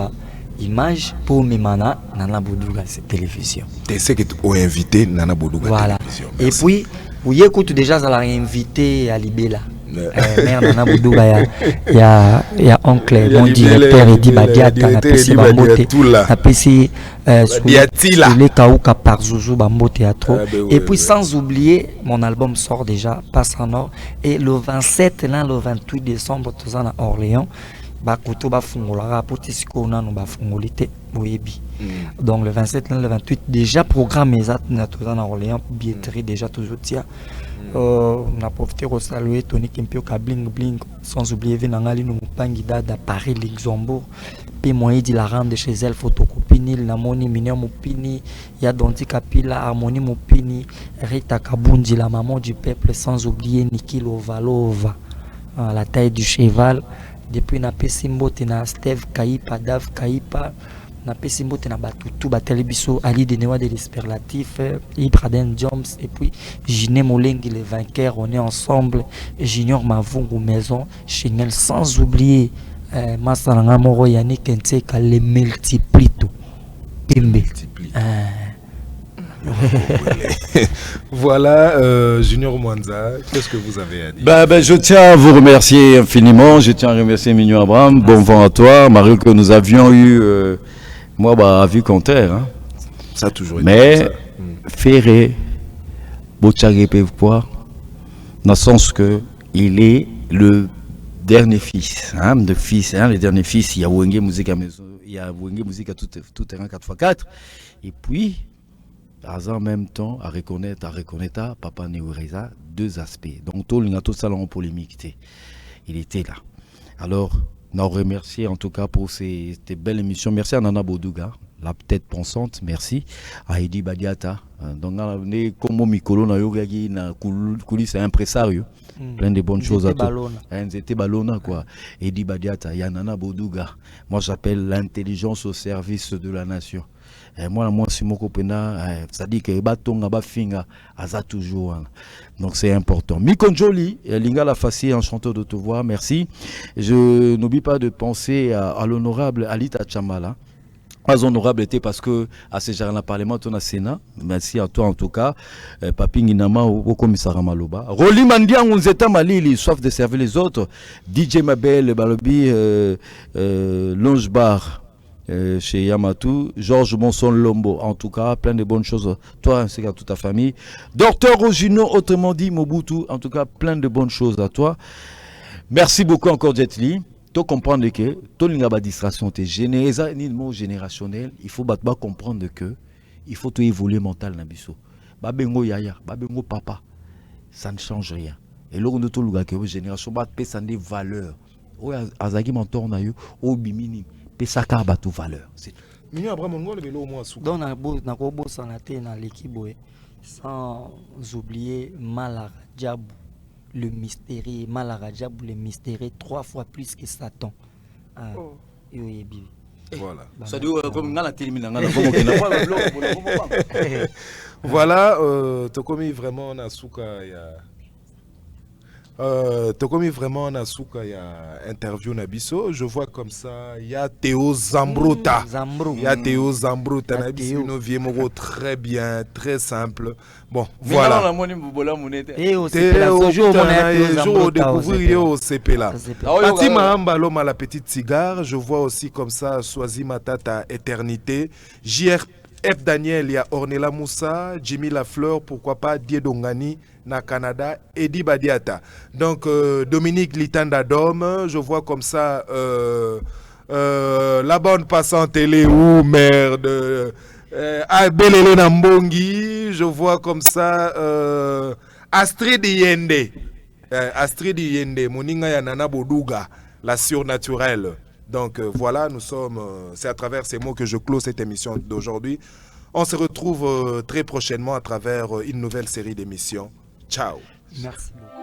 image pour Mimana Nana Boduga télévision. Tu sais que tu as invité Nana Boduga voilà. télévision. Merci. Et puis vous écoutez déjà ça l'a invité à Libela. Mère Nana Boudouga, il y a oncle, mon directeur Edi Badiata, na pesi Bambote, na pesi les Kaouka par Zouzou Bambo Théâtre. Et puis sans oublier, mon album sort déjà, Passe en Or. Et le 27 et le 28 décembre, tout ça à Orléans, Bakuto Bafungola, Potisiko Nano Bafungolite, Boyebi. Donc le 27 et le 28, déjà programme exact, tout ça à Orléans, billetterie déjà toujours tia. On a profité de saluer Tony Kimpio Bling Bling, sans oublier Venangali Numupangida de Paris, Luxembourg. Puis moi, il dit la rendre chez elle, photocopie, Namoni, Minion Mupini, Yadonti Kapila, Harmonie Mupini, Rita Kabundi, la maman du peuple, sans oublier Niki Lovalova, la taille du cheval. Depuis Napé Simbo, Tina Steve Kaipa, Dav Kaipa. Na pesimbo tena batutu batelebiso Ali Denewa de l'Esperlatif, Ibraden Jones et puis Giné Molengi les vainqueurs, on est ensemble, Junior Mavungu Maison, Chenel sans oublier Masaranga Moro Yannick Nteka les multiplito. Pembe. Voilà, Junior Mwanza, qu'est-ce que vous avez à dire? Je tiens à vous remercier infiniment, je tiens à remercier Mignon Abraham, bon vent à toi, Mario, que nous avions eu... moi, à vue contraire. Hein. Ça a toujours été. Mais, Ferré, Botchagé Pevpois, dans le sens que il est le dernier fils. Hein, le dernier fils, il y a Wenge Musique à maison, il y a Wenge Musique à tout terrain 4x4. Et puis, en même temps, à reconnaître Papa Neureza, deux aspects. Donc, tout le salon polémique, il était là. Alors, nous remercier en tout cas pour ces belles émissions. Merci à Nana Boduga, la tête pensante. Merci à Edi Badiata. Donc, comme Mikolo na yogagi na kuli c'est impresario. Plein de bonnes choses à toi. C'était ballona quoi. Edi Badiata, ya Nana Boduga. Moi j'appelle l'intelligence au service de la nation. Moi si mon copain ça dit que batonga bafinga aza toujours. Donc c'est important. Mikonjoli, Lingala Fassi, enchanté de te voir, merci. Je n'oublie pas de penser à l'honorable Alita Chamala. Pas honorable était parce que à ce genre de parlement on a Sénat. Merci à toi en tout cas. Papi Nginama au commissariat Maloba. Roli Mandia on zeta Malili, soif de servir les autres. DJ Mabel Balobi Longe Bar. Chez Yamatou, Georges Monson Lombo, en tout cas, plein de bonnes choses, toi ainsi qu'à toute ta famille. Docteur Rogino, autrement dit Mobutu, en tout cas, plein de bonnes choses à toi. Merci beaucoup encore Jet Li. Tu comprends que ton distraction est générationnelle. Il faut comprendre que il faut tout évoluer mental na biso. Babengo yaya, babengo papa. Ça ne change rien. Et là on tout luga que génération ba pesa des valeurs. O azaki mentor na yo, o bimini pesa ka ba tout valeur. C'est tout. Mignon Abraham ngolo belo mo asuka. Donc na ko bossa na te na l'équipe sans oublier Malara Diabou. Le mystérieux, Malara Diabou, le mystérieux 3 fois plus que Satan. Voilà. Voilà, Tokomi vraiment Nasuka il y a interview Nabiso. Je vois comme ça, il y a Théo Zambruta. Il y a Théo Zambruta. Nabiso Noviemoro, très bien, très simple. Bon, voilà. Théo, découvrir au CP là. Fatima Ambaloma, la petite cigare. Je vois aussi comme ça, Swazi Matata, Éternité. JR F. Daniel, il y a Ornella Moussa, Jimmy Lafleur, pourquoi pas Diedongani, na Canada, Eddie Badiata. Donc Dominique Litanda Dom, je vois comme ça la bande passante télé ou merde. Belele Nambongi, je vois comme ça Astrid Yende. Astrid Yende, Moninga Yanana Boduga, la surnaturelle. Donc voilà, nous sommes. C'est à travers ces mots que je clôt cette émission d'aujourd'hui. On se retrouve très prochainement à travers une nouvelle série d'émissions. Ciao. Merci beaucoup.